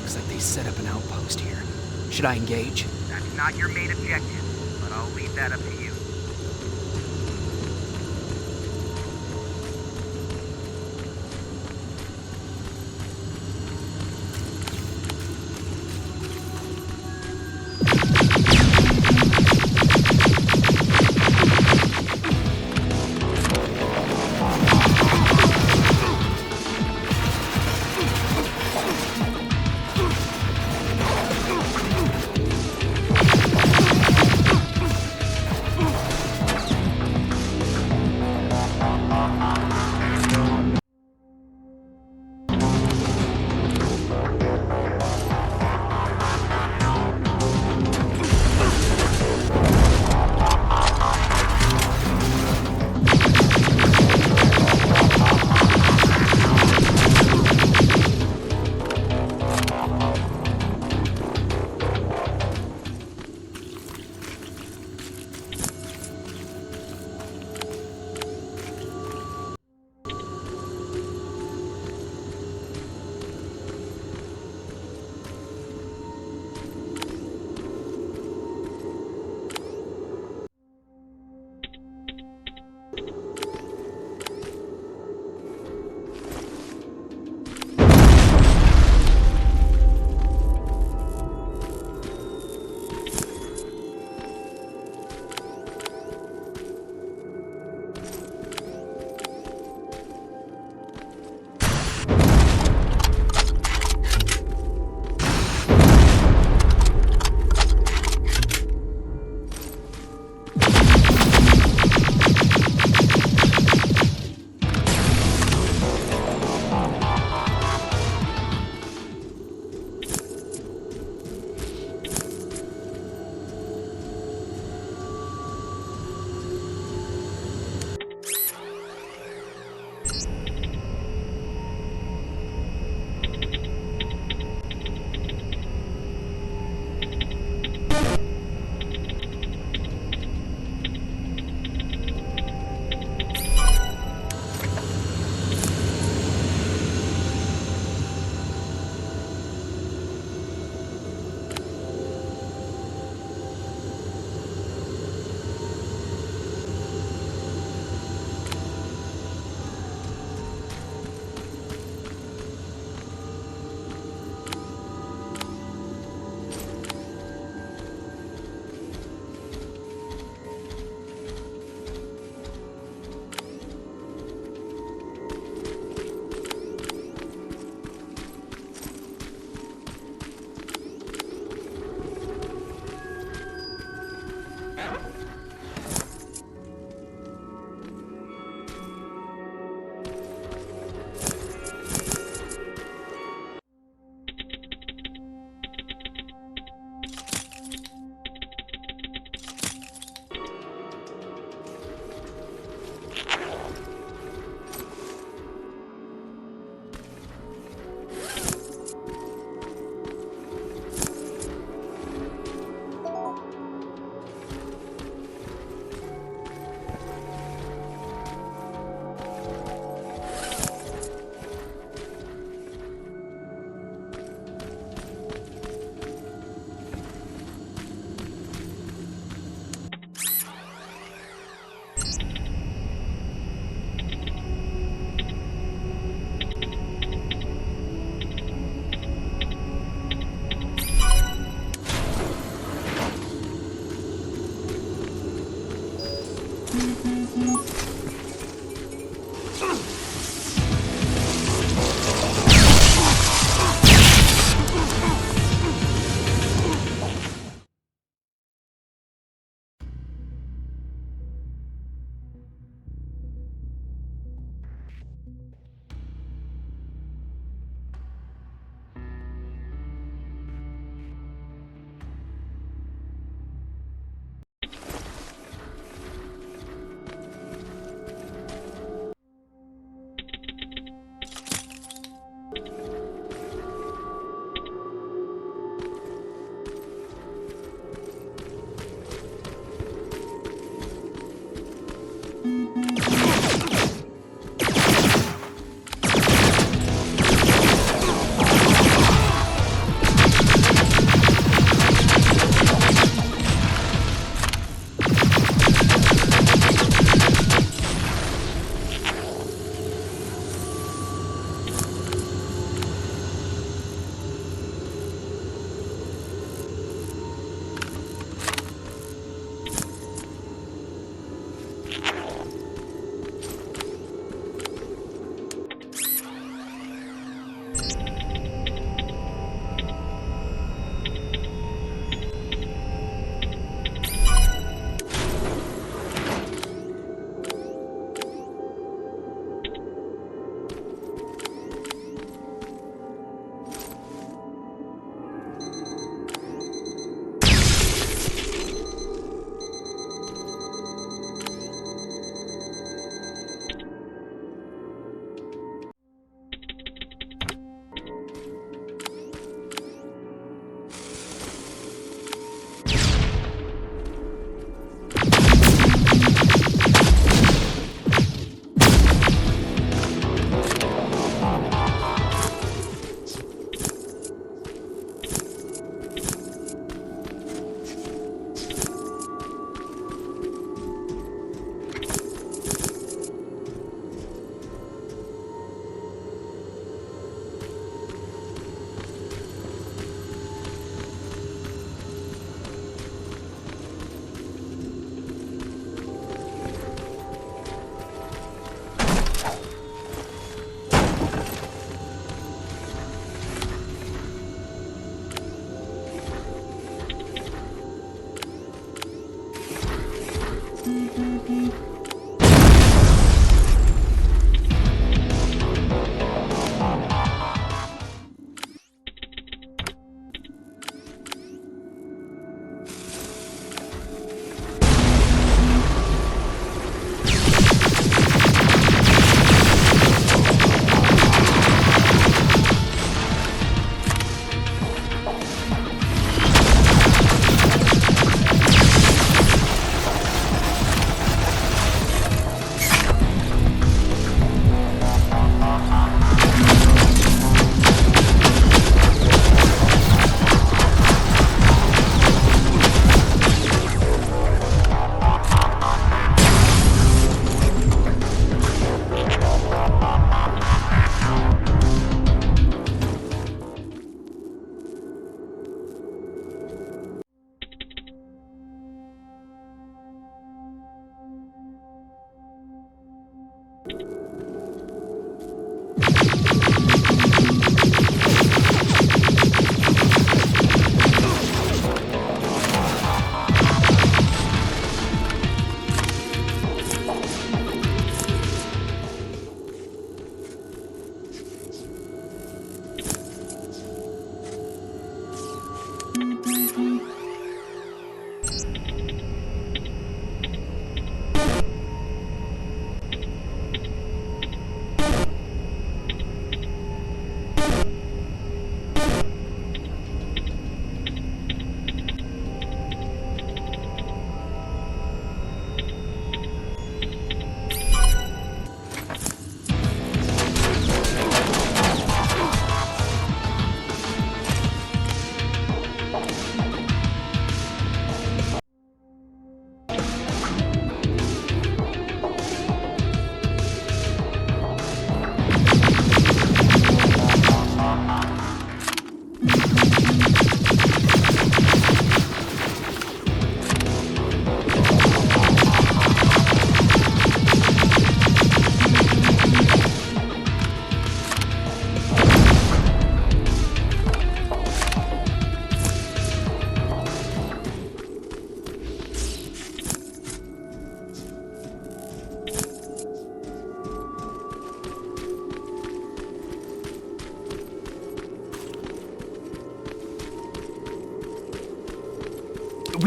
Looks like they set up an outpost here. Should I engage? That's not your main objective, but I'll leave that up to you.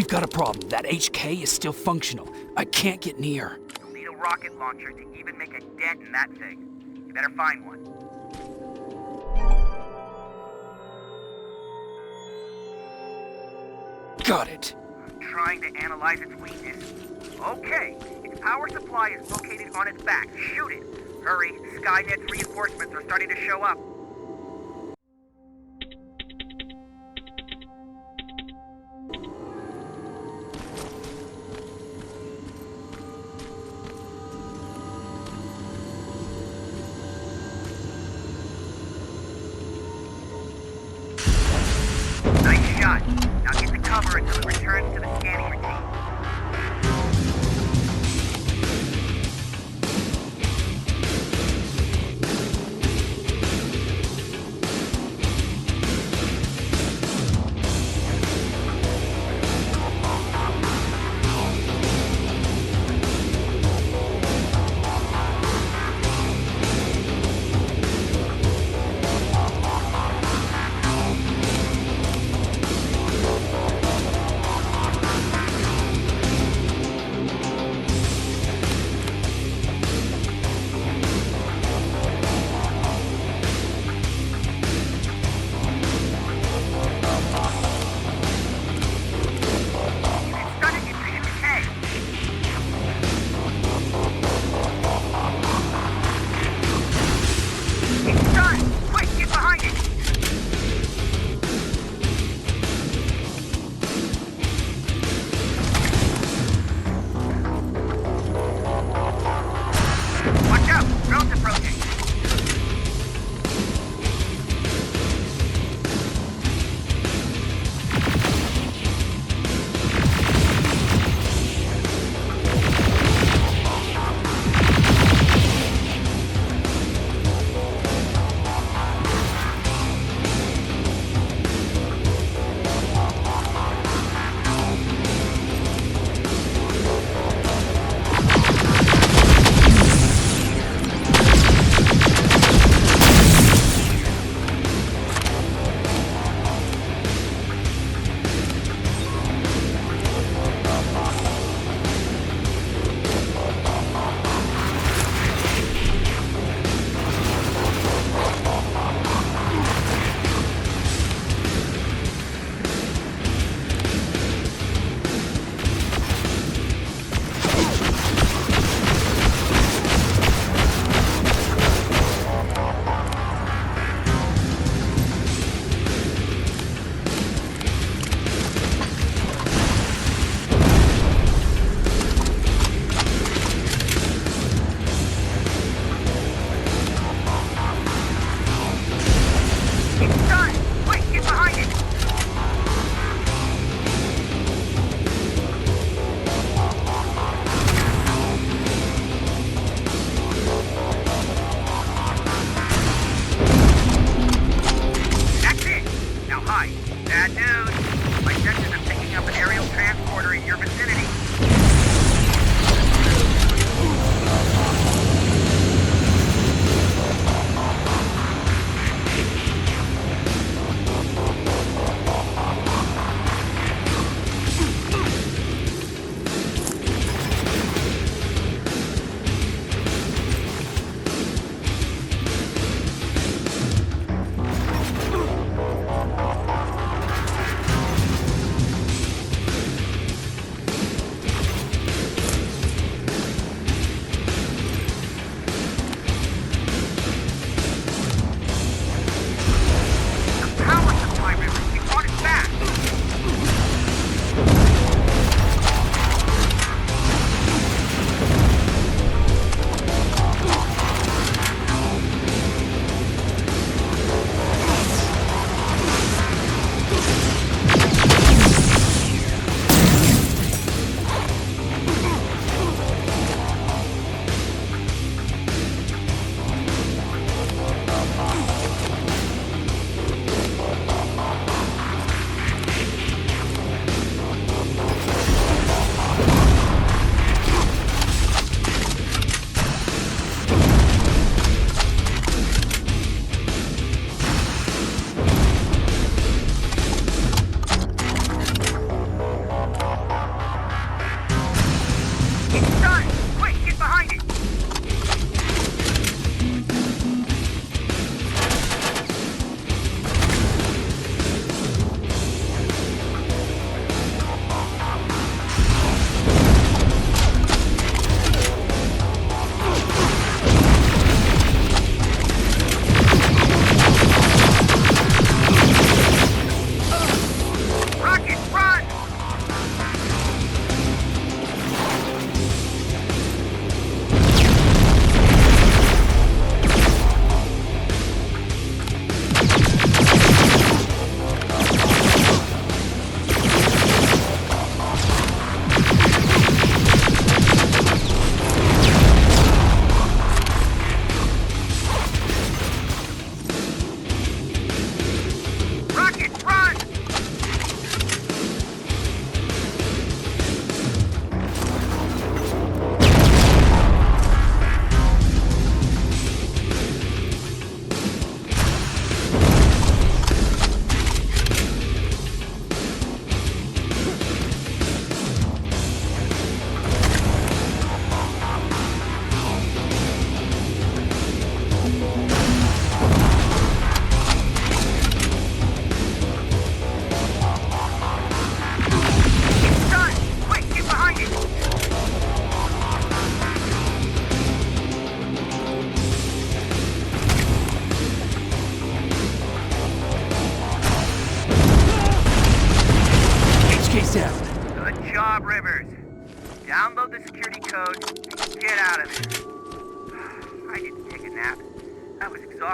We've got a problem. That HK is still functional. I can't get near. You'll need a rocket launcher to even make a dent in that thing. You better find one. Got it. I'm trying to analyze its weakness. Okay, its power supply is located on its back. Shoot it. Hurry, Skynet's reinforcements are starting to show up. Nice shot. Now get to cover until it returns to the scanning routine.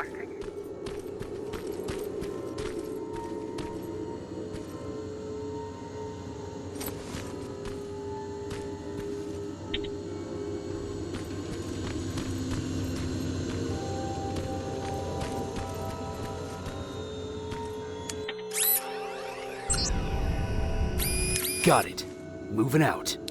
exhausting. Got it. Moving out.